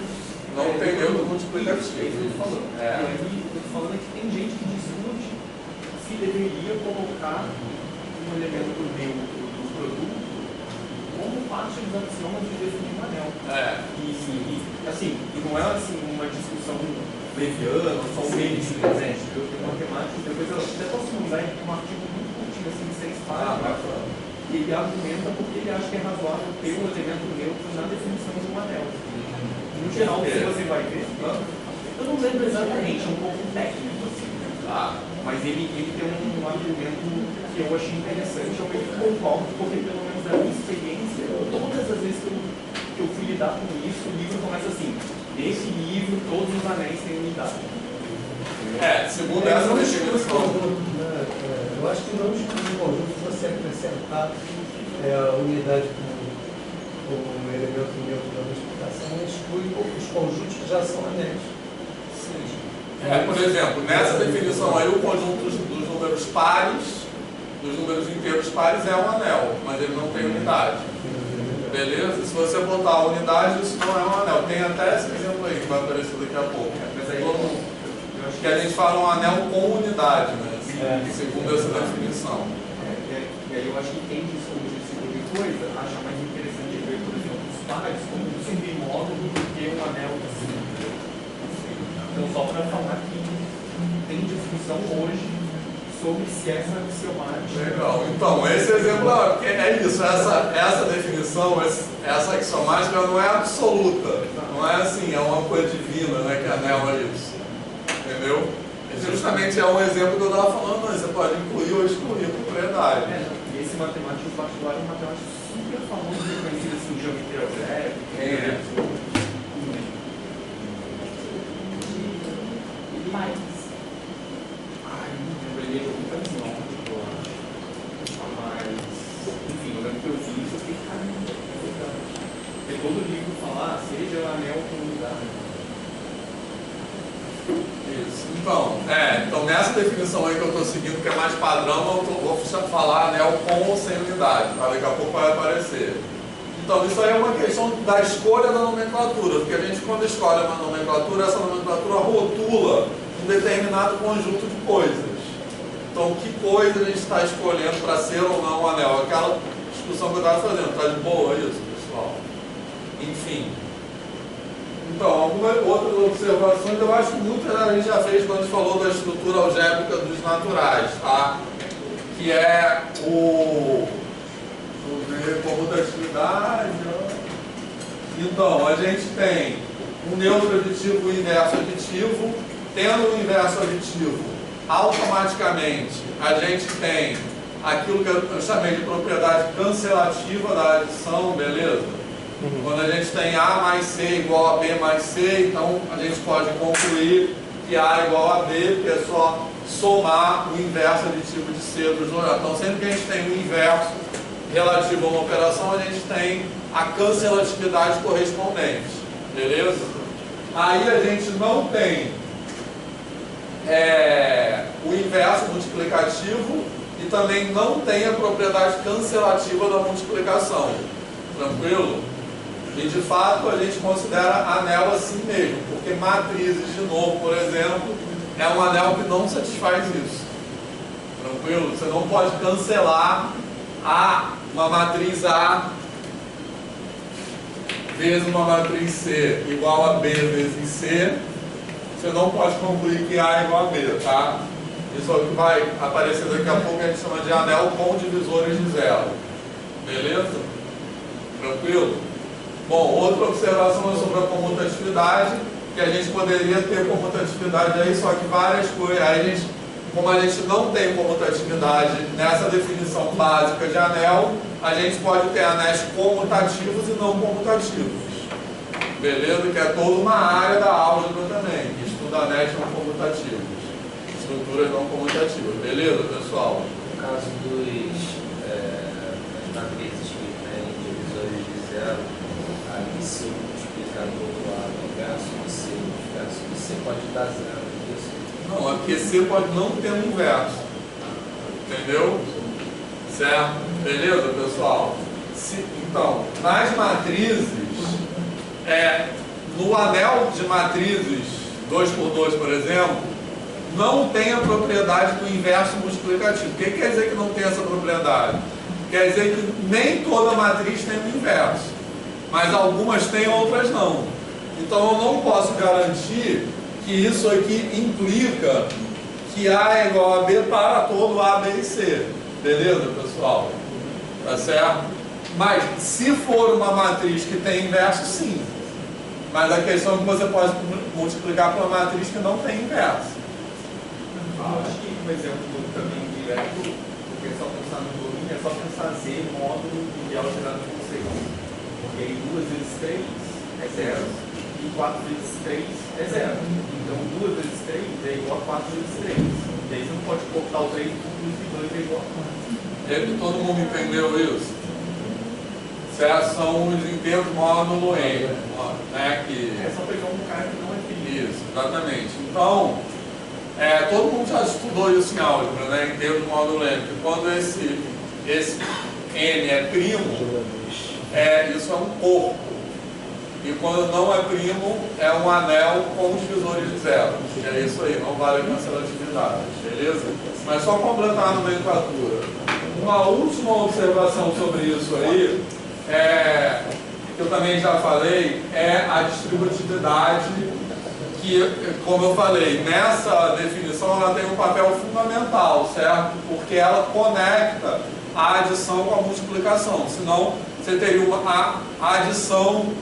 Não tem neutro multiplicativo. É isso que eu estou falando. E aí, eu estou falando que tem gente que discute se deveria colocar um elemento neutro do produto como parte dos axiomas de definir um anel. E não é assim uma discussão leviana, só um meio de presente. Eu tenho matemática, depois eu até posso mandar um artigo muito curtinho, assim, de 6 páginas. E ele argumenta porque ele acha que é razoável ter um elemento neutro na definição de um anel. No geral, se você vai ver, eu não lembro exatamente, é um pouco técnico, assim. Ah, Mas ele tem um argumento que eu achei interessante, eu meio que concordo, porque pelo menos da minha experiência, todas as vezes que eu fui lidar com isso, o livro começa assim, nesse livro todos os anéis têm unidade. Segundo essa definição. Eu acho que não exclui o conjunto se você acrescentar a unidade como um elemento neutro da explicação, exclui os conjuntos que já são anéis. Por exemplo, nessa definição aí, o conjunto dos números pares, dos números inteiros pares é um anel, mas ele não tem unidade. Beleza? Se você botar a unidade, isso não é um anel. Tem até esse exemplo aí que vai aparecer daqui a pouco. Mas aí, eu acho Que a gente fala um anel com unidade, né? Segundo essa definição. E aí eu acho que quem discute esse tipo de coisa acha mais interessante ver, por exemplo, os pares como um submódulo do que um anel assim. Então, só para falar que tem discussão hoje sobre se essa axiomática. Legal. Então, esse exemplo é isso. Essa definição, essa axiomática não é absoluta. Não é assim, é uma coisa divina, né? Que anel é isso. Entendeu? Justamente é um exemplo que eu estava falando, mas você pode incluir ou excluir a propriedade. E esse matemático particular é um matemático super famoso, reconhecido assim, em geometria algébrica. Quem é? Não lembrei de muitas nomes, eu acho. Mas, enfim, eu lembro que eu vi isso e fiquei, caramba, é verdade. Porque todo livro fala, seja o anel com unidade. Isso. Então nessa definição aí que eu estou seguindo, que é mais padrão, eu vou falar anel com ou sem unidade, tá? Daqui a pouco vai aparecer. Então isso aí é uma questão da escolha da nomenclatura, porque a gente quando escolhe uma nomenclatura, essa nomenclatura rotula um determinado conjunto de coisas. Então que coisa a gente está escolhendo para ser ou não um anel? Aquela discussão que eu estava fazendo, tá de boa isso, pessoal? Enfim. Então, algumas outras observações, eu acho que muitas a gente já fez quando a gente falou da estrutura algébrica dos naturais, tá? Que é o... Deixa eu ver, comutatividade. Então, a gente tem um neutro aditivo e o inverso aditivo. Tendo o inverso aditivo, automaticamente a gente tem aquilo que eu chamei de propriedade cancelativa da adição, beleza? Quando a gente tem A mais C igual a B mais C, então a gente pode concluir que A é igual a B, porque é só somar o inverso aditivo de C dos dois. Então, sempre que a gente tem o inverso relativo a uma operação, a gente tem a cancelatividade correspondente. Beleza? Aí a gente não tem o inverso multiplicativo e também não tem a propriedade cancelativa da multiplicação. Tranquilo? E de fato a gente considera anel assim mesmo, porque matrizes, de novo, por exemplo, é um anel que não satisfaz isso. Tranquilo? Você não pode cancelar uma matriz A vezes uma matriz C igual a B vezes C. Você não pode concluir que A é igual a B, tá? Isso é o que vai aparecer daqui a pouco, a gente chama de anel com divisores de zero. Beleza? Tranquilo? Bom, outra observação é sobre a comutatividade, que a gente poderia ter comutatividade aí, só que várias coisas. Aí como a gente não tem comutatividade nessa definição básica de anel, a gente pode ter anéis comutativos e não comutativos. Beleza? Que é toda uma área da álgebra também, que estuda anéis não comutativos, estruturas não comutativas. Beleza, pessoal? No caso das matrizes que têm divisores de zero, aí se eu multiplicar do outro lado o inverso de C, o inverso de C pode dar zero. Isso. Não, é porque C pode não ter um inverso. Entendeu? Certo? Beleza, pessoal? Então, nas matrizes, no anel de matrizes 2×2, por exemplo, não tem a propriedade do inverso multiplicativo. O que quer dizer que não tem essa propriedade? Quer dizer que nem toda matriz tem um inverso, mas algumas têm, outras não. Então eu não posso garantir que isso aqui implica que A é igual a B para todo A, B e C. Beleza, pessoal? Tá certo? Mas se for uma matriz que tem inverso, sim. Mas a questão é que você pode multiplicar por uma matriz que não tem inverso. acho que um exemplo do caminho direto, porque é só pensar no domínio, é só pensar Z, módulo de alterado com 6. Porque aí 2 vezes 3 é 0 e 4 vezes 3 é 0. Então 2 vezes 3 é igual a 4 vezes 3. E aí você não pode cortar o 3 por 2 é igual a 4. Todo mundo entendeu isso? Certo? São os inteiros módulo N, né? Que... É só pegar um cara que não é finito. Isso, exatamente. Então, todo mundo já estudou isso em álgebra, né? Inteiro módulo N, que quando esse N é primo, isso é um corpo. E quando não é primo, é um anel com os divisores de zero. É isso aí, não vale cancelatividade, beleza? Mas só completar a nomenclatura. Uma última observação sobre isso aí, que eu também já falei, é a distributividade, que, como eu falei, nessa definição ela tem um papel fundamental, certo? Porque ela conecta a adição com a multiplicação, senão você teria uma adição,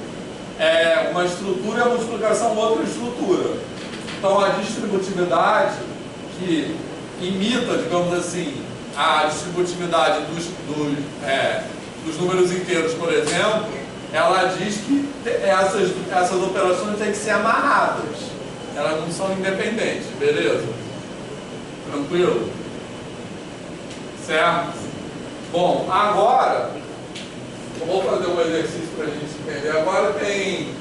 uma estrutura e a multiplicação outra estrutura. Então a distributividade, que imita, digamos assim, a distributividade dos números inteiros, por exemplo, ela diz que essas operações têm que ser amarradas, elas não são independentes, beleza? Tranquilo? Certo? Bom, agora eu vou fazer um exercício para a gente entender. Agora tem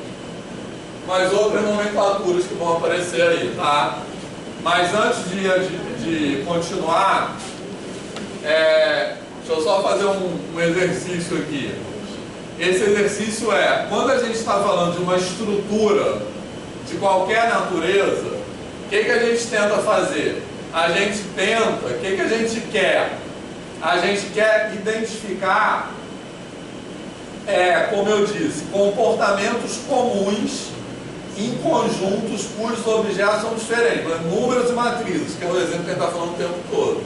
mais outras nomenclaturas que vão aparecer aí, tá? Mas antes de continuar, deixa eu só fazer um exercício aqui. Esse exercício quando a gente está falando de uma estrutura de qualquer natureza, o que a gente tenta fazer? A gente tenta, o que a gente quer? A gente quer identificar, como eu disse, comportamentos comuns em conjuntos cujos objetos são diferentes, números e matrizes, que é o exemplo que a gente está falando o tempo todo.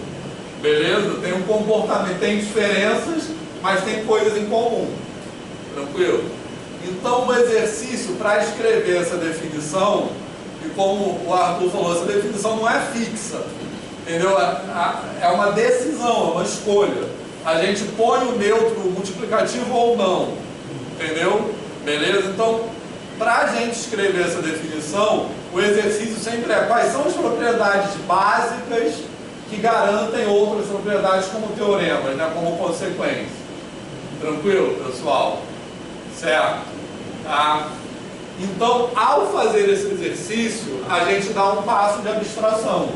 Beleza? Tem um comportamento, tem diferenças, mas tem coisas em comum. Tranquilo? Então, um exercício para escrever essa definição, e como o Arthur falou, essa definição não é fixa, entendeu? É uma decisão, é uma escolha. A gente põe o neutro multiplicativo ou não, entendeu? Beleza? Então, para a gente escrever essa definição, o exercício sempre quais são as propriedades básicas que garantem outras propriedades como teoremas, né, como consequência. Tranquilo, pessoal? Certo? Tá? Então, ao fazer esse exercício, a gente dá um passo de abstração.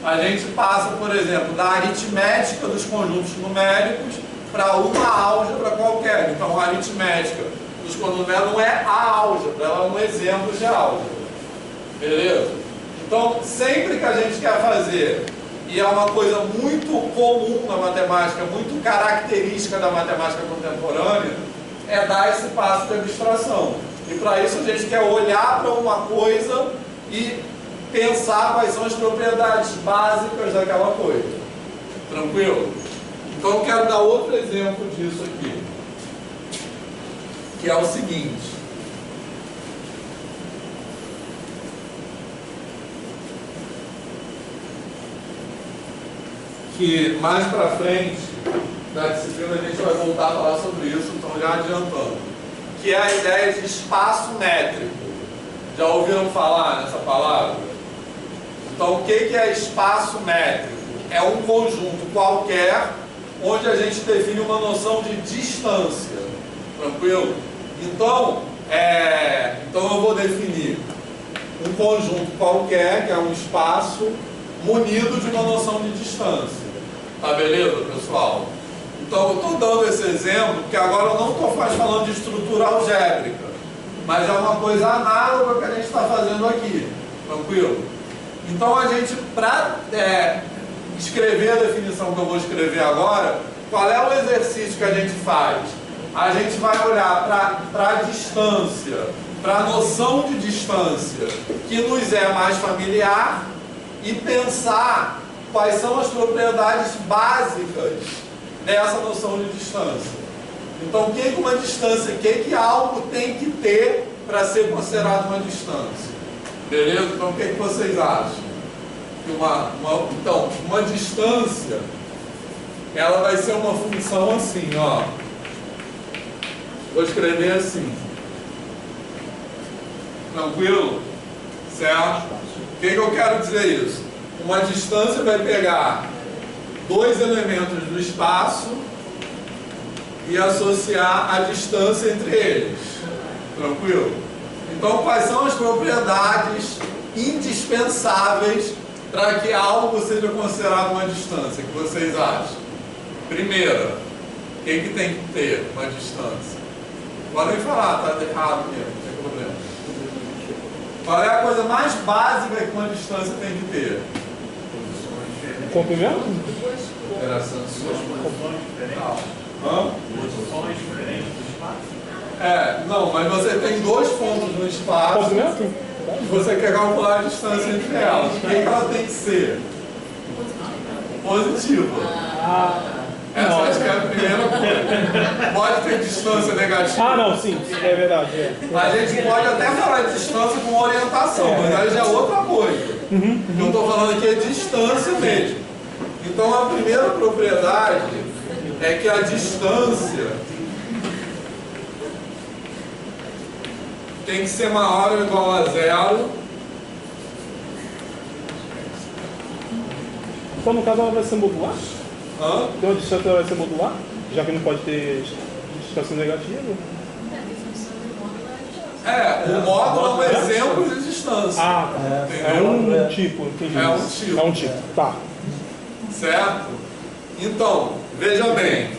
A gente passa, por exemplo, da aritmética dos conjuntos numéricos para uma álgebra qualquer. Então, a aritmética dos conjuntos numéricos não é a álgebra, ela é um exemplo de álgebra. Beleza? Então, sempre que a gente quer fazer, e é uma coisa muito comum na matemática, muito característica da matemática contemporânea, é dar esse passo de abstração. E para isso a gente quer olhar para uma coisa e pensar quais são as propriedades básicas daquela coisa. Tranquilo? Então eu quero dar outro exemplo disso aqui, que é o seguinte. Que mais para frente da disciplina a gente vai voltar a falar sobre isso, então já adiantando. Que é a ideia de espaço métrico. Já ouviram falar nessa palavra? Então o que é espaço métrico? É um conjunto qualquer onde a gente define uma noção de distância. Tranquilo? Então eu vou definir um conjunto qualquer, que é um espaço, munido de uma noção de distância. Tá beleza, pessoal? Então eu estou dando esse exemplo porque agora eu não estou mais falando de estrutura algébrica, mas é uma coisa análoga que a gente está fazendo aqui. Tranquilo? Então a gente, para escrever a definição que eu vou escrever agora, qual é o exercício que a gente faz? A gente vai olhar para a distância, para a noção de distância que nos é mais familiar e pensar quais são as propriedades básicas dessa noção de distância. Então, o que uma distância, o que algo tem que ter para ser considerado uma distância? Beleza? Então, o que vocês acham? Então, uma distância, ela vai ser uma função assim, ó. Vou escrever assim. Tranquilo? Certo? O que eu quero dizer isso? Uma distância vai pegar dois elementos do espaço e associar a distância entre eles. Tranquilo? Então, quais são as propriedades indispensáveis para que algo seja considerado uma distância? Que vocês acham? Primeira, o que tem que ter uma distância? Podem falar, tá errado mesmo, não tem problema. Qual é a coisa mais básica que uma distância tem que ter? Comprimento? Interação de suas Posições diferentes. Hã? Posições diferentes do espaço. Não, mas você tem dois pontos no espaço Comprimento? e você quer calcular a distância entre elas. O que ela tem que ser? Positiva. Essa acho que é a primeira coisa. Pode ter distância negativa. Ah, não, sim, é verdade. A gente pode até falar de distância com orientação, mas aí já é outra coisa. O que eu estou falando aqui é distância mesmo. Então a primeira propriedade é que a distância tem que ser maior ou igual a zero. Então, no caso, ela vai ser modular? Hã? Então, a distância vai ser modular? Já que não pode ter distância negativa? O módulo é um exemplo de distância. Ah, é um tipo, entendi. É um tipo. É um tipo, tá. Certo? Então, veja bem.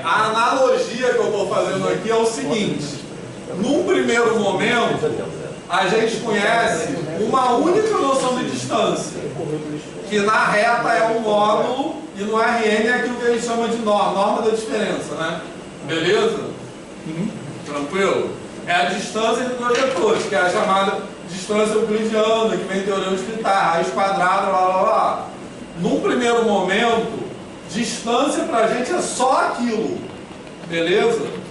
A analogia que eu estou fazendo aqui é o seguinte. Num primeiro momento, a gente conhece uma única noção de distância, que na reta é um módulo e no RN é aquilo que a gente chama de norma da diferença, né? Beleza? Tranquilo? É a distância entre dois vetores, que é a chamada distância euclidiana, que vem em teorema de Pitágoras, raiz quadrada, blá blá blá. Num primeiro momento, distância pra gente é só aquilo. Beleza?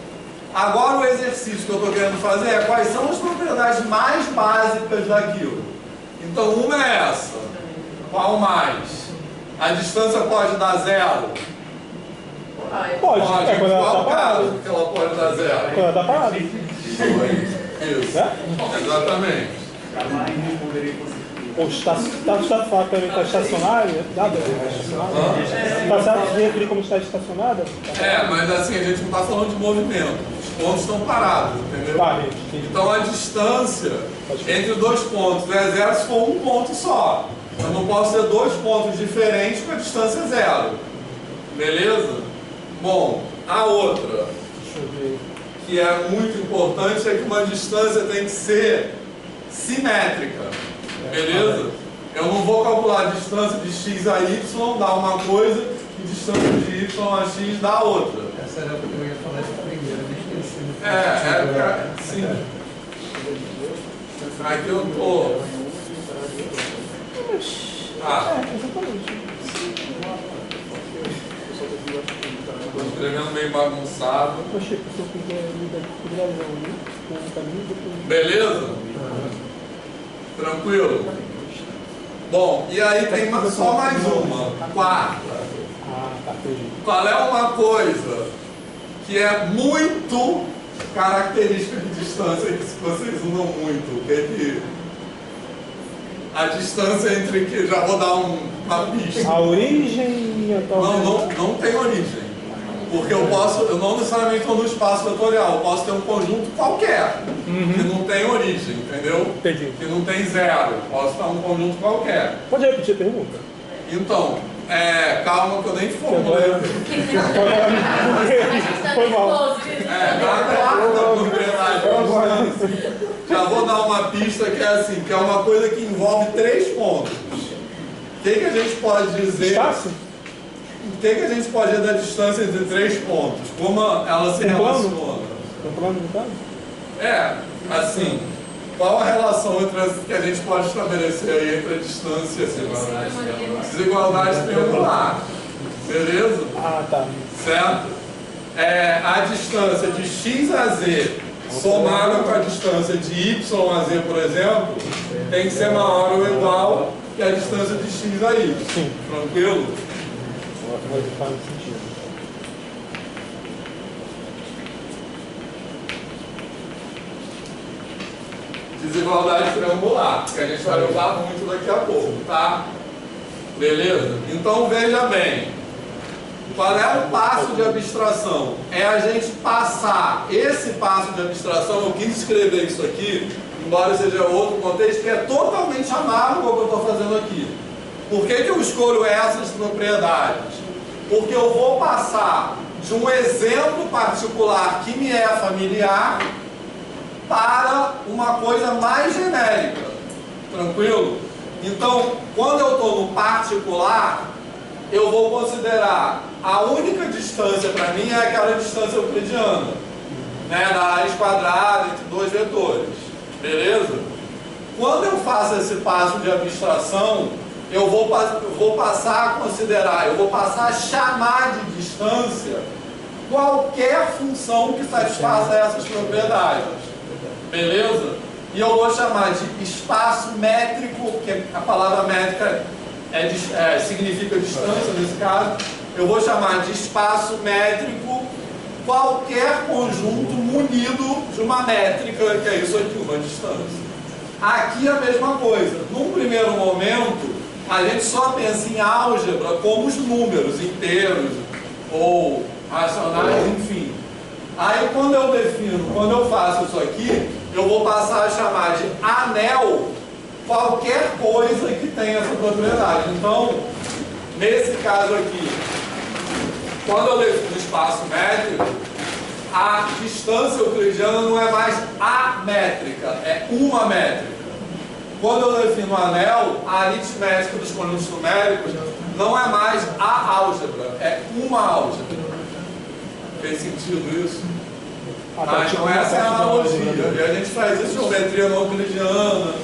Agora o exercício que eu estou querendo fazer é quais são as propriedades mais básicas daquilo. Então uma é essa. Qual mais? A distância pode dar zero? Pode, é quando ela Qual tá parada. caso que ela pode dar zero? Quando ela tá parada. Isso. É? Exatamente. Jamais poderia conseguir. Ou está falando também está estacionária? Está certo definir como está estacionada? Mas assim, a gente não está falando de movimento. Os pontos estão parados, entendeu? Tá, entendi. Então a distância entre dois pontos é zero se for um ponto só. Eu não posso ter dois pontos diferentes com a distância zero. Beleza? Bom, a outra, Deixa eu ver. que é muito importante, é que uma distância tem que ser simétrica. Beleza? Eu não vou calcular a distância de x a y, dá uma coisa, e distância de y a x dá outra. Essa era o que eu ia falar de primeiro, eu esqueci. Sim. Aqui eu tô. Exatamente. Estou escrevendo meio bagunçado. Poxa, a pessoa poderia ler com o caminho depois. Beleza? Tranquilo? Bom, e aí tem só mais uma, quarta. Ah, tá, entendi. Qual é uma coisa que é muito característica de distância que vocês usam muito? Que a distância entre que já vou dar uma pista. A origem, então. Não tem origem. Porque eu não necessariamente estou no espaço vetorial, eu posso ter um conjunto qualquer, que não tem origem, entendeu? Entendi. Que não tem zero, posso estar um conjunto qualquer. Pode repetir a pergunta? Então, calma que eu nem formulei. Foi mal. Na quarta propriedade da distância, já vou dar uma pista que é assim, que é uma coisa que envolve três pontos. O que a gente pode dizer? Espaço? O que a gente pode dizer da distância entre três pontos? Como ela se relaciona? Um plano no caso? Assim, qual a relação que a gente pode estabelecer aí entre a distância e desigualdade triangular? Beleza? Ah, tá. Certo? A distância de x a z somada com a distância de y a z, por exemplo, tem que ser maior ou igual que a distância de x a y. Sim. Tranquilo? Faz sentido. Desigualdade triangular, que a gente vai usar muito daqui a pouco, tá? Beleza? Então veja bem, qual é o passo de abstração? É a gente passar esse passo de abstração, eu quis escrever isso aqui, embora seja outro contexto, que é totalmente análogo ao que eu estou fazendo aqui. Por que eu escolho essas propriedades? Porque eu vou passar de um exemplo particular que me é familiar para uma coisa mais genérica. Tranquilo? Então, quando eu estou no particular, eu vou considerar a única distância para mim é aquela distância euclidiana, né, da raiz quadrada entre dois vetores. Beleza? Quando eu faço esse passo de abstração, eu vou passar a considerar, eu vou passar a chamar de distância qualquer função que satisfaça essas propriedades. Beleza? E eu vou chamar de espaço métrico, porque a palavra métrica significa distância nesse caso. Eu vou chamar de espaço métrico qualquer conjunto munido de uma métrica, que é isso aqui, uma distância. Aqui a mesma coisa. Num primeiro momento, a gente só pensa em álgebra como os números inteiros ou racionais, enfim. Aí quando eu faço isso aqui, eu vou passar a chamar de anel qualquer coisa que tenha essa propriedade. Então, nesse caso aqui, quando eu defino espaço métrico, a distância euclidiana não é mais amétrica, é uma métrica. Quando eu defino anel, a aritmética dos conjuntos numéricos não é mais a álgebra, é uma álgebra. Fez sentido isso? Então essa é a analogia. E a gente faz isso em geometria não euclidiana.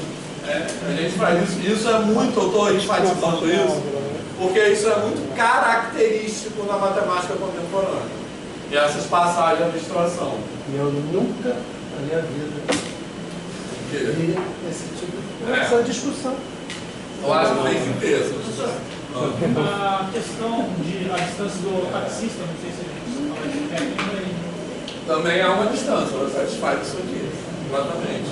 A gente faz isso. Isso é muito, eu estou enfatizando isso, porque isso é muito característico na matemática contemporânea. E essas passagens de abstração. E eu nunca, na minha vida, vi esse tipo de discussão. Eu acho que tem que ter essa discussão. A questão de a distância do taxista, não sei se a gente fala de técnica. Também há uma distância, ela satisfaz isso aqui. Exatamente.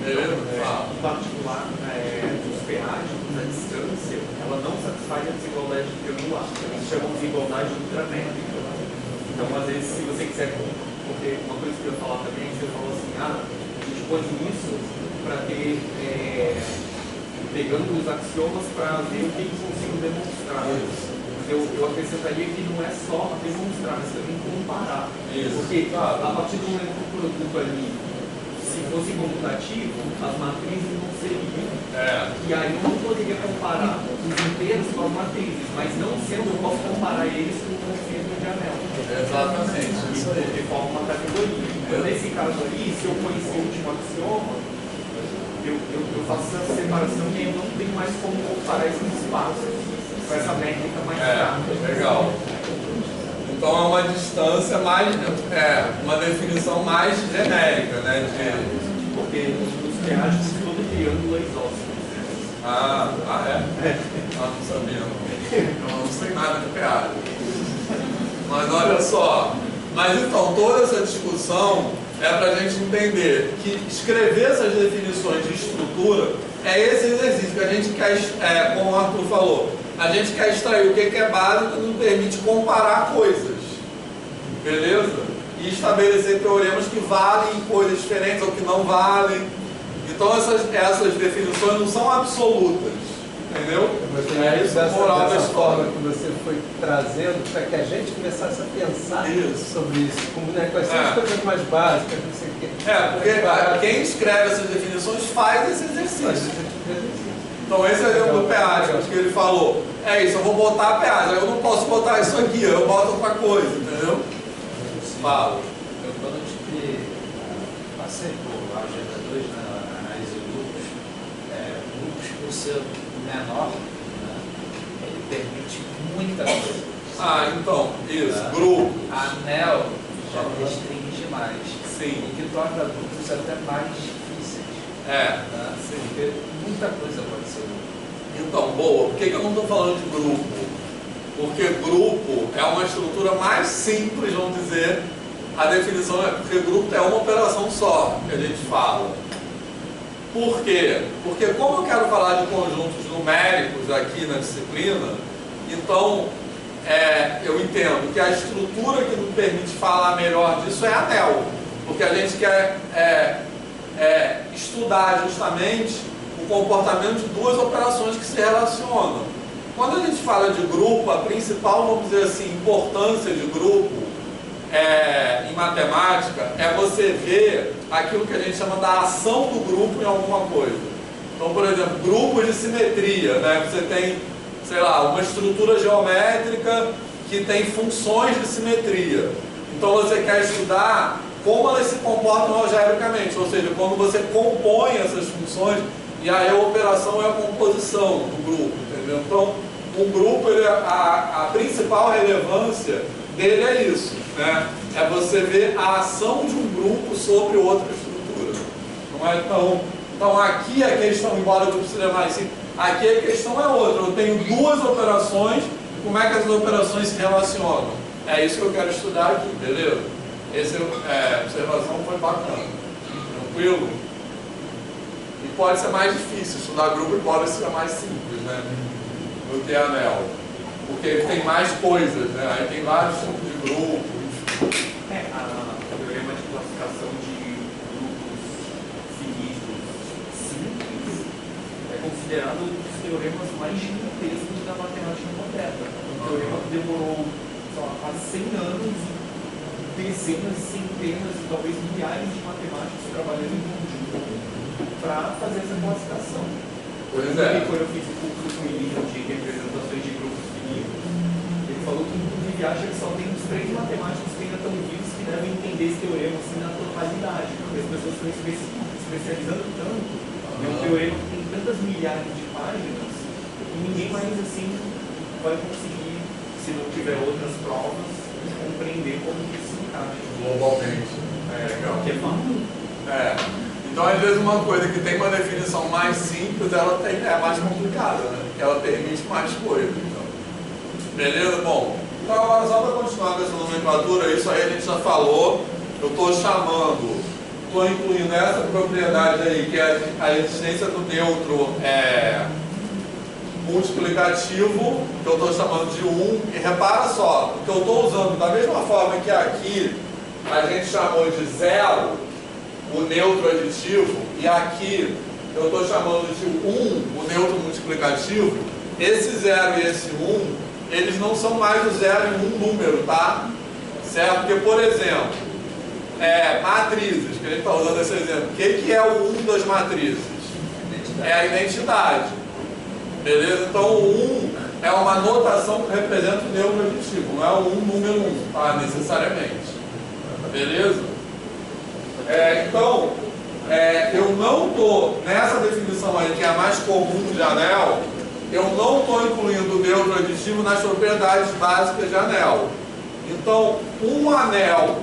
Beleza? Em particular, dos peágios, a distância, ela não satisfaz a desigualdade triangular. Eles chamam de desigualdade ultramétrica. Então, às vezes, se você quiser, porque uma coisa que eu ia falar também, você falou assim, a gente pode isso para ter, pegando os axiomas para ver o que eu consigo demonstrar. Eu acrescentaria que não é só demonstrar, mas também comparar. Isso. Porque a partir do momento que o produto ali, se fosse comutativo, as matrizes não seriam. E aí eu não poderia comparar os inteiros com as matrizes, mas não sendo, eu posso comparar eles com o conceito de anel. Exatamente. Isso aí. De forma uma categoria. Então, nesse caso aí, se eu conhecer o último axioma, eu faço essa separação e eu não tenho mais como comparar esses espaços com essa métrica mais rápida. Legal. Então é uma distância mais, uma definição mais genérica, né? Porque os peágios todo triângulo é isósceles. Não sabia. Não sei nada de peágio. Mas olha só. Mas então, toda essa discussão é para a gente entender que escrever essas definições de estrutura é esse exercício que a gente quer, como o Arthur falou, a gente quer extrair o que é básico e nos permite comparar coisas. Beleza? E estabelecer teoremas que valem em coisas diferentes ou que não valem. Então essas definições não são absolutas. Entendeu? É isso dessa forma que você foi trazendo para que a gente começasse a pensar sobre isso. Como, quais são as coisas mais básicas, não sei o quê. Porque quem escreve essas definições faz esse exercício. Então esse é o exemplo do peágio, que ele falou, isso, eu vou botar peágio, eu não posso botar isso aqui, eu boto outra coisa, entendeu? Fala. Eu quando eu passei por álgebra 2 na análise de grupos, grupos por ser menor, né, ele permite muita coisa. Então, isso, grupo. Anel já restringe mais. Sim. O que torna grupos até mais difíceis. É. Né? Porque muita coisa pode ser. Então, boa. Por que eu não estou falando de grupo? Porque grupo é uma estrutura mais simples, vamos dizer. A definição é porque grupo é uma operação só que a gente fala. Por quê? Porque como eu quero falar de conjuntos numéricos aqui na disciplina, então eu entendo que a estrutura que nos permite falar melhor disso é anel. Porque a gente quer estudar justamente o comportamento de duas operações que se relacionam. Quando a gente fala de grupo, a principal, vamos dizer assim, importância de grupo em matemática é você ver aquilo que a gente chama da ação do grupo em alguma coisa. Então, por exemplo, grupos de simetria, né? Você tem, sei lá, uma estrutura geométrica que tem funções de simetria. Então você quer estudar como elas se comportam algebricamente, ou seja, quando você compõe essas funções, e aí a operação é a composição do grupo, entendeu? Então, um grupo, a principal relevância dele é isso, né? É você ver a ação de um grupo sobre outra estrutura. Não é tão... Então aqui a questão, embora o grupo seja mais simples, aqui a questão é outra. Eu tenho duas operações, como é que as operações se relacionam? É isso que eu quero estudar aqui, beleza? Essa observação foi bacana. Tranquilo? E pode ser mais difícil, estudar grupo pode ser mais simples, né? Do que anel. Porque ele tem mais coisas, né? Aí tem vários tipos de grupos. O teorema de classificação de grupos finitos simples é considerado um dos teoremas mais gigantescos da matemática completa. Um teorema que demorou, sei lá, quase 100 anos, dezenas, centenas e talvez milhares de matemáticos trabalhando em conjunto para fazer essa classificação. Pois é. Quando eu fiz o curso com o Elias de representações de grupos finitos, ele falou que inclusive acha que só tem uns 3 matemáticos que ainda estão vivos que devem entender esse teorema assim na totalidade, porque as pessoas estão especializando tanto em um teorema que tem tantas milhares de páginas que ninguém mais assim vai conseguir, se não tiver outras provas, compreender como que isso se encaixa Globalmente. Legal. Que é fato. Então, às vezes, uma coisa que tem uma definição mais simples, ela é mais complicada, né? Porque ela permite mais coisas. Então. Beleza? Bom, então agora só para continuar com essa nomenclatura, isso aí a gente já falou. Eu estou incluindo essa propriedade aí, que é a existência do neutro multiplicativo, que eu estou chamando de 1. E repara só, o que eu estou usando, da mesma forma que aqui a gente chamou de 0, o neutro aditivo, e aqui eu estou chamando de 1, o neutro multiplicativo, esse 0 e esse 1, eles não são mais o 0 e um número, tá? Certo? Porque, por exemplo, matrizes, que a gente está usando esse exemplo, o que é o 1 das matrizes? É a identidade. Beleza? Então o 1 é uma notação que representa o neutro aditivo, não é o 1 número 1, tá? Necessariamente. Beleza? Então, eu não estou, nessa definição aí, que é a mais comum de anel, eu não estou incluindo o neutro aditivo nas propriedades básicas de anel. Então, um anel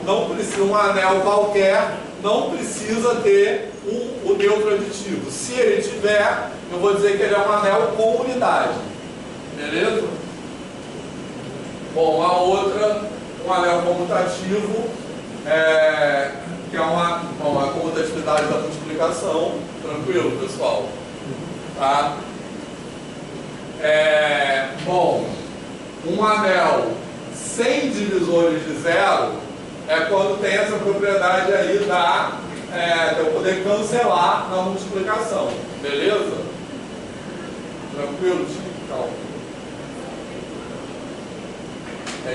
qualquer não precisa ter o neutro aditivo. Se ele tiver, eu vou dizer que ele é um anel com unidade. Beleza? Bom, a outra, um anel comutativo, que é uma comutatividade da multiplicação. Tranquilo, pessoal? Tá? Bom, um anel sem divisores de 0 é quando tem essa propriedade aí de eu poder cancelar na multiplicação. Beleza? Tranquilo? Então,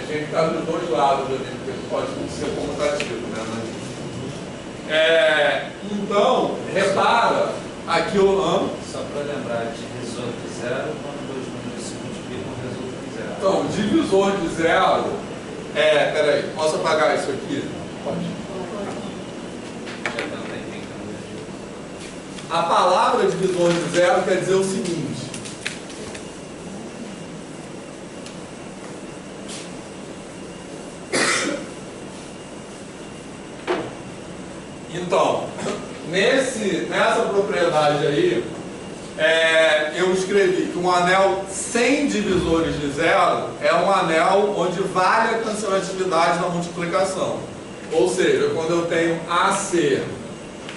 tinha que estar dos dois lados ali, porque pode ser comutativo, né? Então, repara aqui o ano. Só para lembrar, divisor de 0 quando dois números se multiplicam, resulta em 0. Então, divisor de 0 peraí, posso apagar isso aqui? Pode. A palavra divisor de 0 quer dizer o seguinte: nessa propriedade aí, eu escrevi que um anel sem divisores de zero é um anel onde vale a cancelatividade da multiplicação. Ou seja, quando eu tenho AC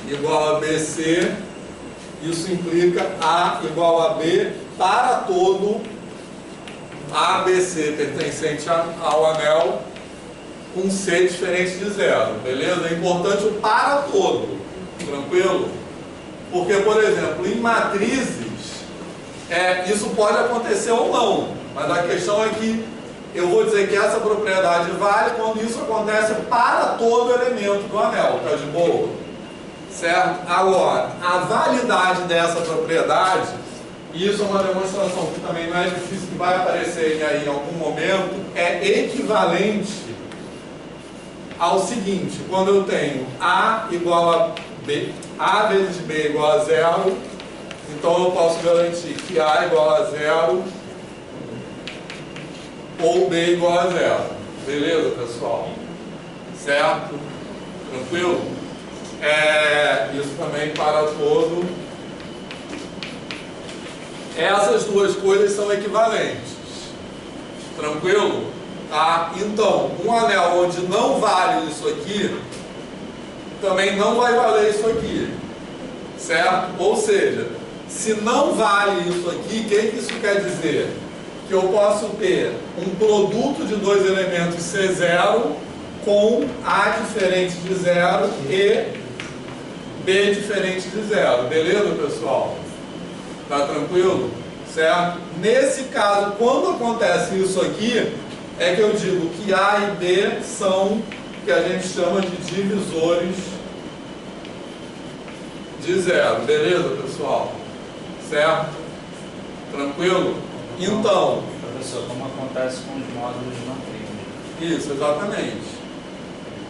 igual a BC, isso implica A igual a B para todo ABC pertencente ao anel com C diferente de zero, beleza? É importante o para todo, tranquilo? Porque, por exemplo, em matrizes, isso pode acontecer ou não, mas a questão é que eu vou dizer que essa propriedade vale quando isso acontece para todo elemento do anel, tá de boa? Certo? Agora, a validade dessa propriedade, e isso é uma demonstração que também não é difícil, que vai aparecer aí em algum momento, é equivalente ao seguinte: quando eu tenho A igual a B, A vezes B igual a zero, então eu posso garantir que A igual a zero ou B igual a zero. Beleza, pessoal? Certo? Tranquilo? Isso também para todo. Essas duas coisas são equivalentes. Tranquilo? Tá? Então, um anel onde não vale isso aqui, também não vai valer isso aqui. Certo? Ou seja, se não vale isso aqui, o que isso quer dizer? Que eu posso ter um produto de dois elementos C0 com A diferente de zero e B diferente de zero. Beleza, pessoal? Tá tranquilo? Certo? Nesse caso, quando acontece isso aqui, é que eu digo que A e B são o que a gente chama de divisores de zero. Beleza, pessoal? Certo? Tranquilo? Então... Professor, como acontece com os módulos não primos? Isso, exatamente.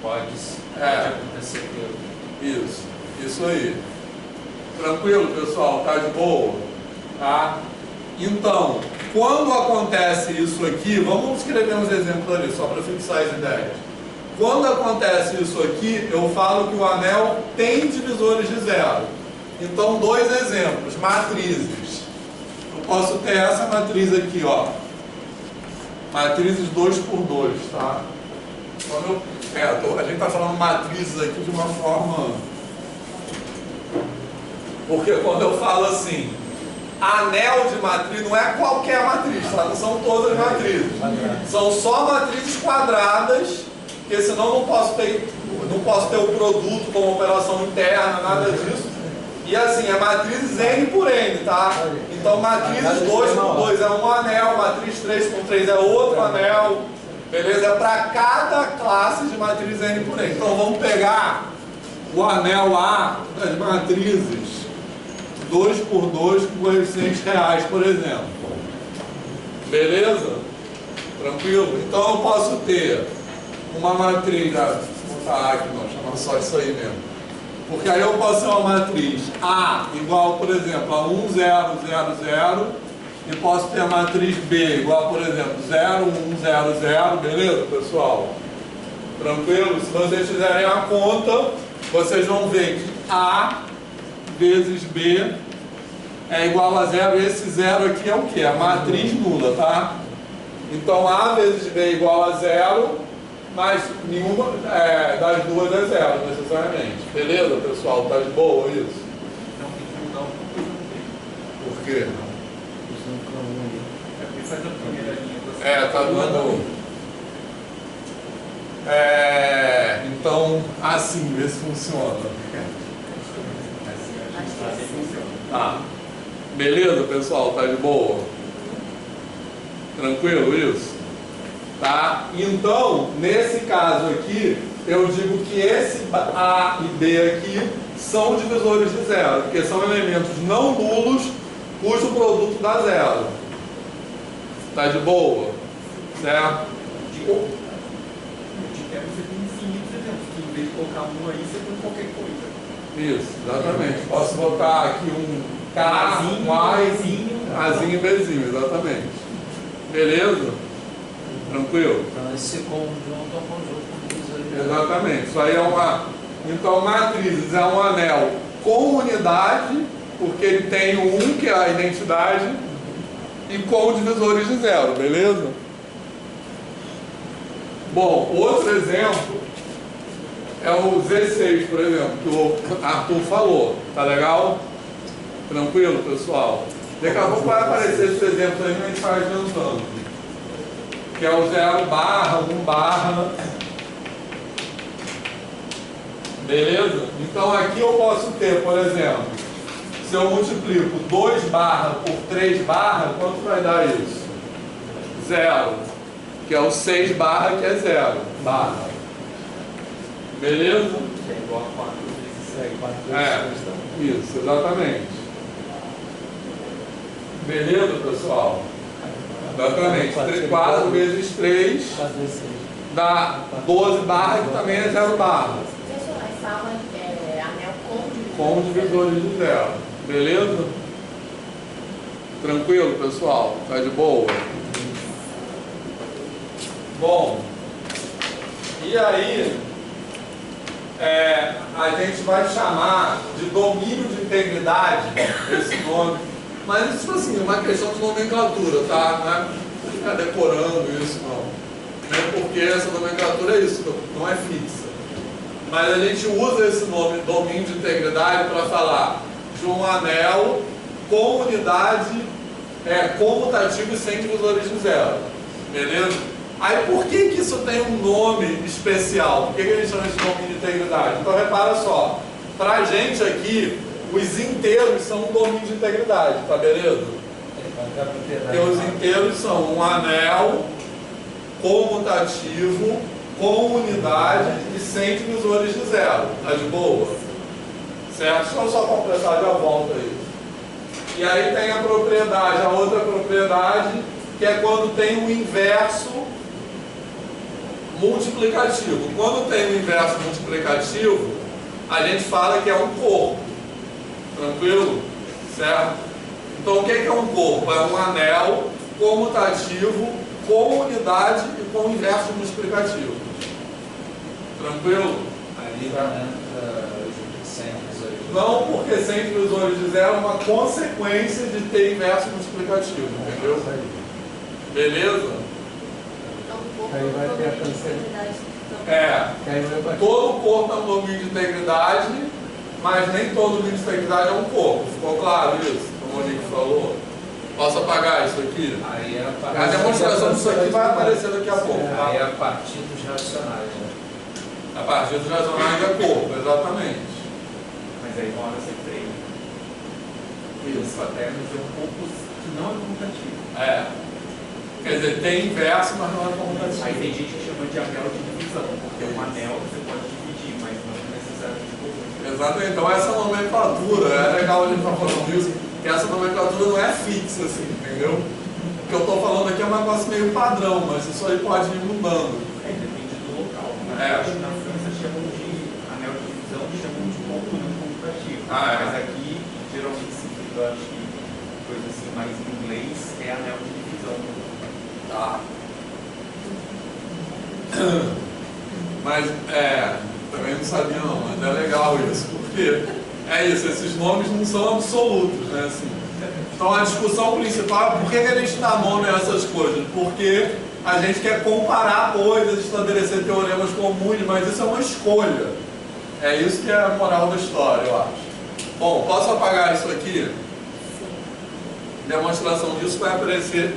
Pode acontecer tudo. Isso aí. Tranquilo, pessoal? Tá de boa? Tá? Então, quando acontece isso aqui, vamos escrever uns exemplos ali, só para fixar as ideias. Quando acontece isso aqui, eu falo que o anel tem divisores de zero. Então, dois exemplos, matrizes. Eu posso ter essa matriz aqui, ó. Matrizes 2 por 2, tá? Quando a gente está falando matrizes aqui de uma forma... Porque quando eu falo assim, anel de matriz, não é qualquer matriz, tá? Não são todas matrizes. São só matrizes quadradas, porque senão não posso ter o produto como operação interna, nada disso. E assim, é matrizes N por N, tá? Então matrizes 2 por 2 é um anel, matriz 3 por 3 é outro anel. Beleza? É para cada classe de matriz N por N. Então vamos pegar o anel A das matrizes 2 por 2 com coeficientes reais, por exemplo. Beleza? Tranquilo? Então eu posso ter uma matriz, vou botar aqui não, chama só isso aí mesmo. Porque aí eu posso ter uma matriz A igual, por exemplo, a 1, 0, 0, 0, e posso ter a matriz B igual, por exemplo, 0, 1, 0, 0, beleza, pessoal? Tranquilo? Se vocês fizerem a conta, vocês vão ver que A vezes B é igual a 0, e esse 0 aqui é o que? A matriz nula, tá? Então A vezes B é igual a 0, mas nenhuma das duas é 0, necessariamente. Beleza, pessoal? Tá de boa isso? Então tem que mudar um pouco. Por quê? É porque faz a primeira linha. Tá dando... então, assim, vê se funciona. Assim funciona. Tá. Beleza, pessoal? Tá de boa? Tranquilo isso? Tá? Então, nesse caso aqui, eu digo que esse A e B aqui são divisores de zero, porque são elementos não nulos cujo produto dá zero. Tá de boa? Certo? De quebra você tem infinitos exemplos, que em vez de colocar um aí, você põe qualquer coisa. Isso, exatamente. Posso botar aqui um K, um A, Azinho e Bzinho, exatamente. Beleza? Tranquilo? Então esse conjunto é um conjunto com divisores de zero. Exatamente. Isso aí é uma... Então, matrizes é um anel com unidade, porque ele tem o 1, que é a identidade, e com divisores de zero, beleza? Bom, outro exemplo é o Z6, por exemplo, que o Arthur falou. Tá legal? Tranquilo, pessoal? Daqui a pouco vai aparecer esse exemplo aí, a gente vai adiantando. Que é o 0 barra, 1 barra. Beleza? Então aqui eu posso ter, por exemplo, se eu multiplico 2 barra por 3 barra, quanto vai dar isso? 0. Que é o 6 barra, que é 0 barra. Beleza? Que é igual a 4 vezes 6. 4 vezes 6 Isso, exatamente. Beleza, pessoal? Exatamente. 4 vezes 3 4 vezes 6. dá 12 barra, que também é 0 barra. Professor, mas fala anel Com divisores de zero. Beleza? Tranquilo, pessoal? Tá de boa? Bom, e aí a gente vai chamar de domínio de integridade esse nome, mas isso assim, é uma questão de nomenclatura, tá? Não é ficar decorando isso, não. Porque essa nomenclatura é isso, não é fixa. Mas a gente usa esse nome, domínio de integridade, para falar de um anel com unidade comutativa e sem divisores de zero. Beleza? Aí por que isso tem um nome especial? Por que a gente chama de domínio de integridade? Então repara só, para a gente aqui, os inteiros são um domínio de integridade, tá beleza? Porque os inteiros são um anel comutativo com unidade e sem divisores de zero. Tá de boa? Certo? Deixa eu só completar, já volto aí. E aí tem a propriedade, a outra propriedade, que é quando tem o inverso multiplicativo. Quando tem o inverso multiplicativo, a gente fala que é um corpo. Tranquilo? Certo? Então o que é um corpo? É um anel comutativo com unidade e com inverso multiplicativo. Tranquilo? Ali não entra sem divisores. Não, porque sem divisores de zero é uma consequência de ter inverso multiplicativo, entendeu? Beleza? Aí vai ter a cancelabilidade. Todo corpo é um domínio de integridade, mas nem todo domínio de integridade é um corpo. Ficou claro isso? Como o Monique falou? Posso apagar isso aqui? Aí A demonstração disso aqui vai aparecer daqui a pouco. Tá? Aí a partir dos racionais, né? A partir dos racionais é corpo, exatamente. Mas aí uma hora você treina. Os paternos é um pouco que não é comutativo. Quer dizer, tem inverso, mas não é comutativo. Aí tem gente que chama de anel de divisão, porque um anel você pode dividir, mas não necessariamente comum. Exatamente, então essa nomenclatura, é legal a gente estar falando disso, que essa nomenclatura não é fixa, assim, entendeu? O que eu estou falando aqui é um negócio meio padrão, mas isso aí pode ir mudando. Depende do local. Acho que na França chamam de anel de divisão, chamam de ponto não comutativo. Mas aqui, geralmente se eu acho que coisa assim mais em inglês é anel de divisão. Tá. Mas, também não sabia não, mas é legal isso, porque é isso, esses nomes não são absolutos, né, assim. Então a discussão principal é por que a gente dá nome a essas coisas? Porque a gente quer comparar coisas, estabelecer teoremas comuns, mas isso é uma escolha. É isso que é a moral da história, eu acho. Bom, posso apagar isso aqui? Demonstração disso vai aparecer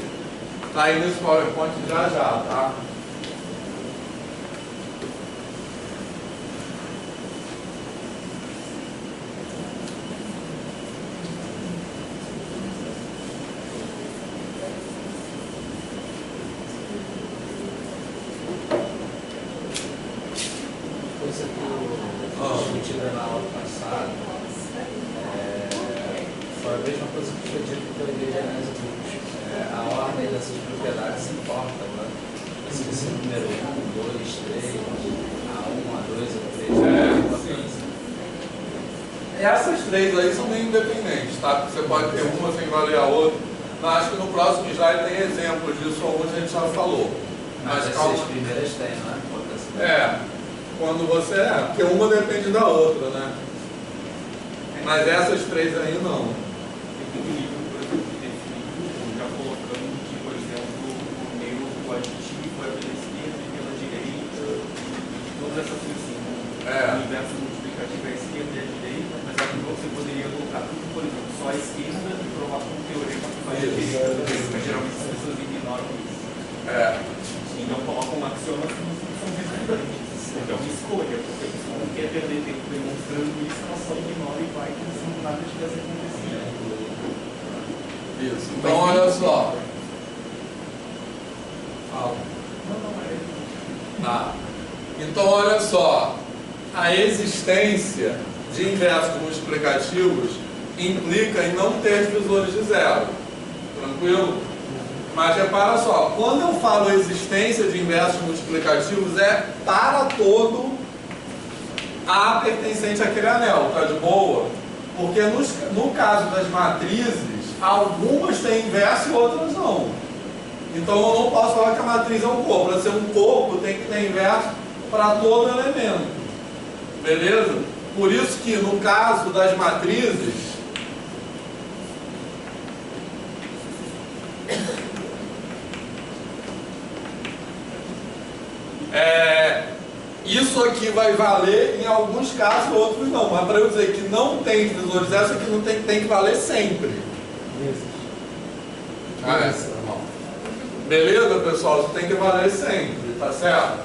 aí nesse PowerPoint já, tá? Coisa que eu discuti na aula passada, foi a mesma coisa que foi dito pela igreja de análise múltipla. A ordem dessas propriedades importa, né? Esse número 1, 2, 3, A1, A2, A3, Essas três aí são meio independentes, tá? Você pode ter uma sem valer a outra. Mas acho que no próximo slide tem exemplos disso, alguns a gente já falou. Mas calma. as primeiras têm, né? Quando você porque uma depende da outra, né? Mas essas três aí não. Tem um livro, por exemplo, que define, já colocando que, por exemplo, o aditivo é pela esquerda e pela direita, e todas essas coisas assim. O inverso multiplicativo é a esquerda e a direita, mas aqui você poderia colocar tudo, por exemplo, só a esquerda e provar com um teorema que faz a direita, mas geralmente as pessoas ignoram isso. Então colocam axiomas que são redundantes. Então escolha, porque você não quer perder tempo demonstrando isso, ela só ignora e vai como se nada tivesse acontecido. Isso. Então olha só. Então olha só. A existência de inversos multiplicativos implica em não ter divisores de zero. Tranquilo? Mas repara só, quando eu falo existência de inversos multiplicativos, é para todo A pertencente àquele anel, tá de boa? Porque no caso das matrizes, algumas têm inverso e outras não. Então eu não posso falar que a matriz é um corpo. Para ser um corpo tem que ter inverso para todo elemento. Beleza? Por isso que no caso das matrizes, isso aqui vai valer em alguns casos, outros não. Mas para eu dizer que não tem divisores zero, isso aqui não tem que valer sempre. Beleza, pessoal? Isso tem que valer sempre, tá certo?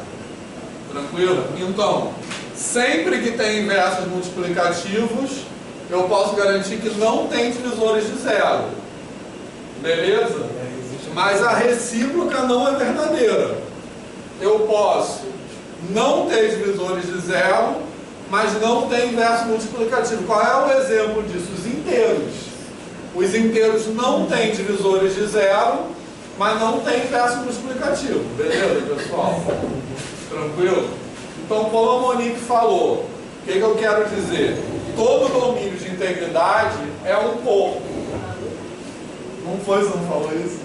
Tranquilo? Então, sempre que tem inversos multiplicativos, eu posso garantir que não tem divisores de zero. Beleza? Mas a recíproca não é verdadeira. Eu posso não ter divisores de zero, mas não ter inverso multiplicativo. Qual é o exemplo disso? Os inteiros. Os inteiros não têm divisores de zero, mas não tem inverso multiplicativo. Beleza, pessoal? Tranquilo? Então, como a Monique falou, o que eu quero dizer? Todo domínio de integridade é um corpo. Não foi, você não falou isso?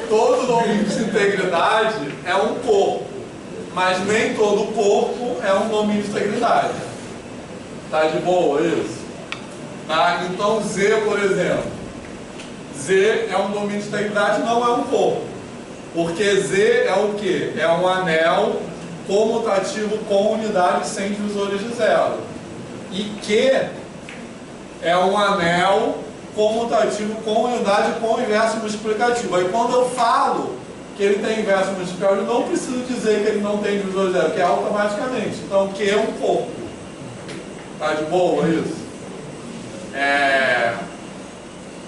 Todo domínio de integridade é um corpo, mas nem todo corpo é um domínio de integridade. Tá de boa isso? Tá? Então Z, por exemplo, Z é um domínio de integridade, não é um corpo. Porque Z é o quê? É um anel comutativo com unidade sem divisores de zero. E Q é um anel comutativo com unidade com inverso multiplicativo. Aí quando eu falo que ele tem inverso multiplicativo, eu não preciso dizer que ele não tem divisor zero, que é automaticamente. Então Q é um corpo. Tá de boa isso?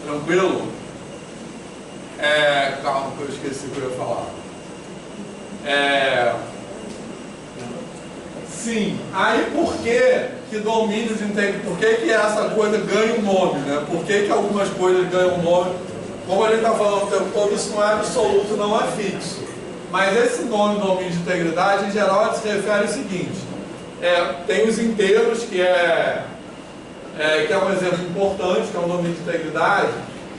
Tranquilo? Calma que eu esqueci o que eu ia falar. Sim, aí por que domínio de integridade, por que essa coisa ganha um nome, né? Por que algumas coisas ganham um nome? Como a gente está falando o tempo todo, isso não é absoluto, não é fixo. Mas esse nome, domínio de integridade, em geral, se refere ao seguinte: tem os inteiros, que é um exemplo importante, que é um domínio de integridade,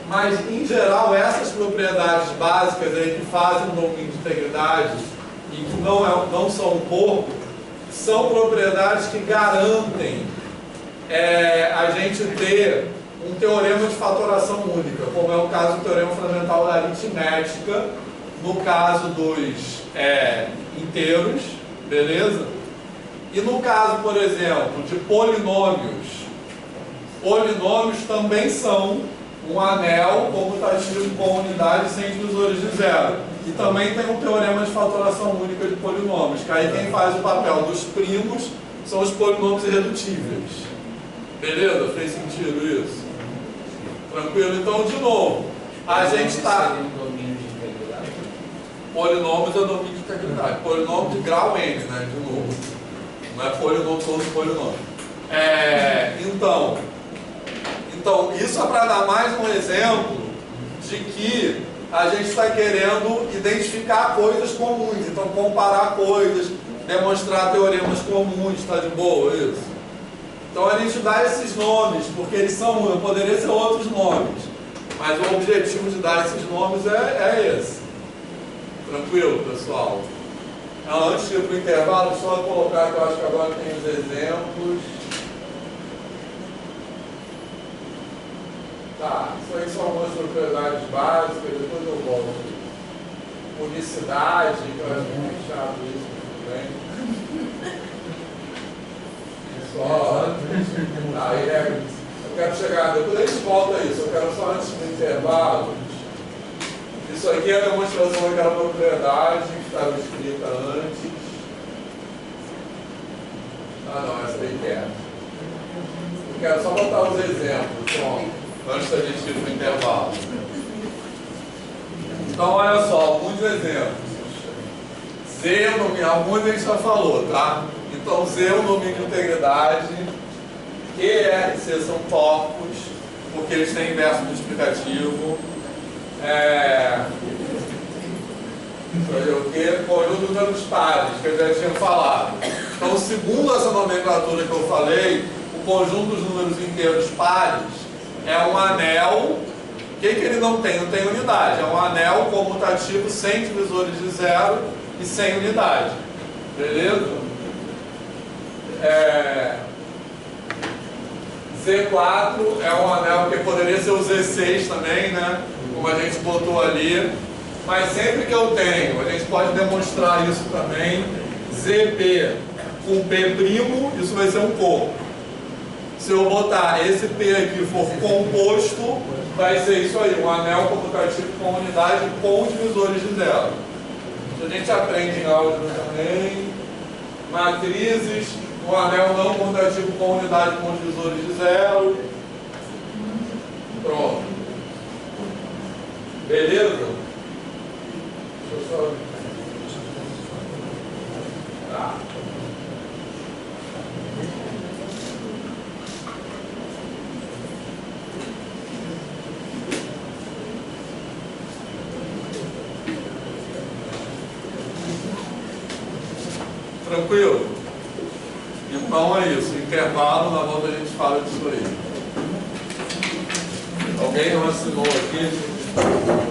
mas, em geral, essas propriedades básicas aí que fazem um domínio de integridade e que não são um corpo, são propriedades que garantem a gente ter um teorema de fatoração única, como é o caso do teorema fundamental da aritmética, no caso dos inteiros, beleza? E no caso, por exemplo, de polinômios, polinômios também são um anel comutativo com unidade sem divisores de zero. E também tem um teorema de fatoração única de polinômios, que aí quem faz o papel dos primos são os polinômios irredutíveis. Beleza? Fez sentido isso? Tranquilo? Então, de novo, a gente está... Polinômios é domínio de integridade. Polinômio de grau N, né? De novo. Não é polinômio, todos os polinômios. Então, isso é para dar mais um exemplo de que a gente está querendo identificar coisas comuns. Então, comparar coisas, demonstrar teoremas comuns, está de boa isso? Então, a gente dá esses nomes, porque eles são, poderiam ser outros nomes, mas o objetivo de dar esses nomes é esse. Tranquilo, pessoal? Antes de ir para o intervalo, só colocar que eu acho que agora tem os exemplos. Tá, isso aí são algumas propriedades básicas, depois eu volto. Unicidade, que eu acho muito chato isso também. Só. Aí eu quero chegar, depois a gente volta a isso, eu quero só antes do intervalo. Isso aqui é a demonstração daquela propriedade que estava escrita antes. Ah não, essa daí que é. Eu quero só botar os exemplos, bom, antes da gente ir para o intervalo. Então olha só, alguns exemplos. Z é o nome, alguns a gente já falou, tá? Então Z é o nome de integridade, Q, R, C são tópicos, porque eles têm inverso multiplicativo. O que? Conjunto de números pares, que eu já tinha falado. Então, segundo essa nomenclatura que eu falei, o conjunto dos números inteiros pares é um anel. O que ele não tem? Não tem unidade. É um anel comutativo sem divisores de zero e sem unidade. Beleza? Z4 é um anel que poderia ser o Z6 também, né? Como a gente botou ali. Mas sempre que eu tenho, a gente pode demonstrar isso também, ZP com P', isso vai ser um corpo. Se eu botar esse P aqui for composto, vai ser isso aí, um anel comutativo com unidade com divisores de zero. Isso a gente aprende em álgebra também. Matrizes, um anel não comutativo com unidade com divisores de zero. Pronto. Beleza? Deixa eu só... Tá. Tranquilo? Então é isso. Intervalo, na volta a gente fala disso aí. Alguém não assinou aqui?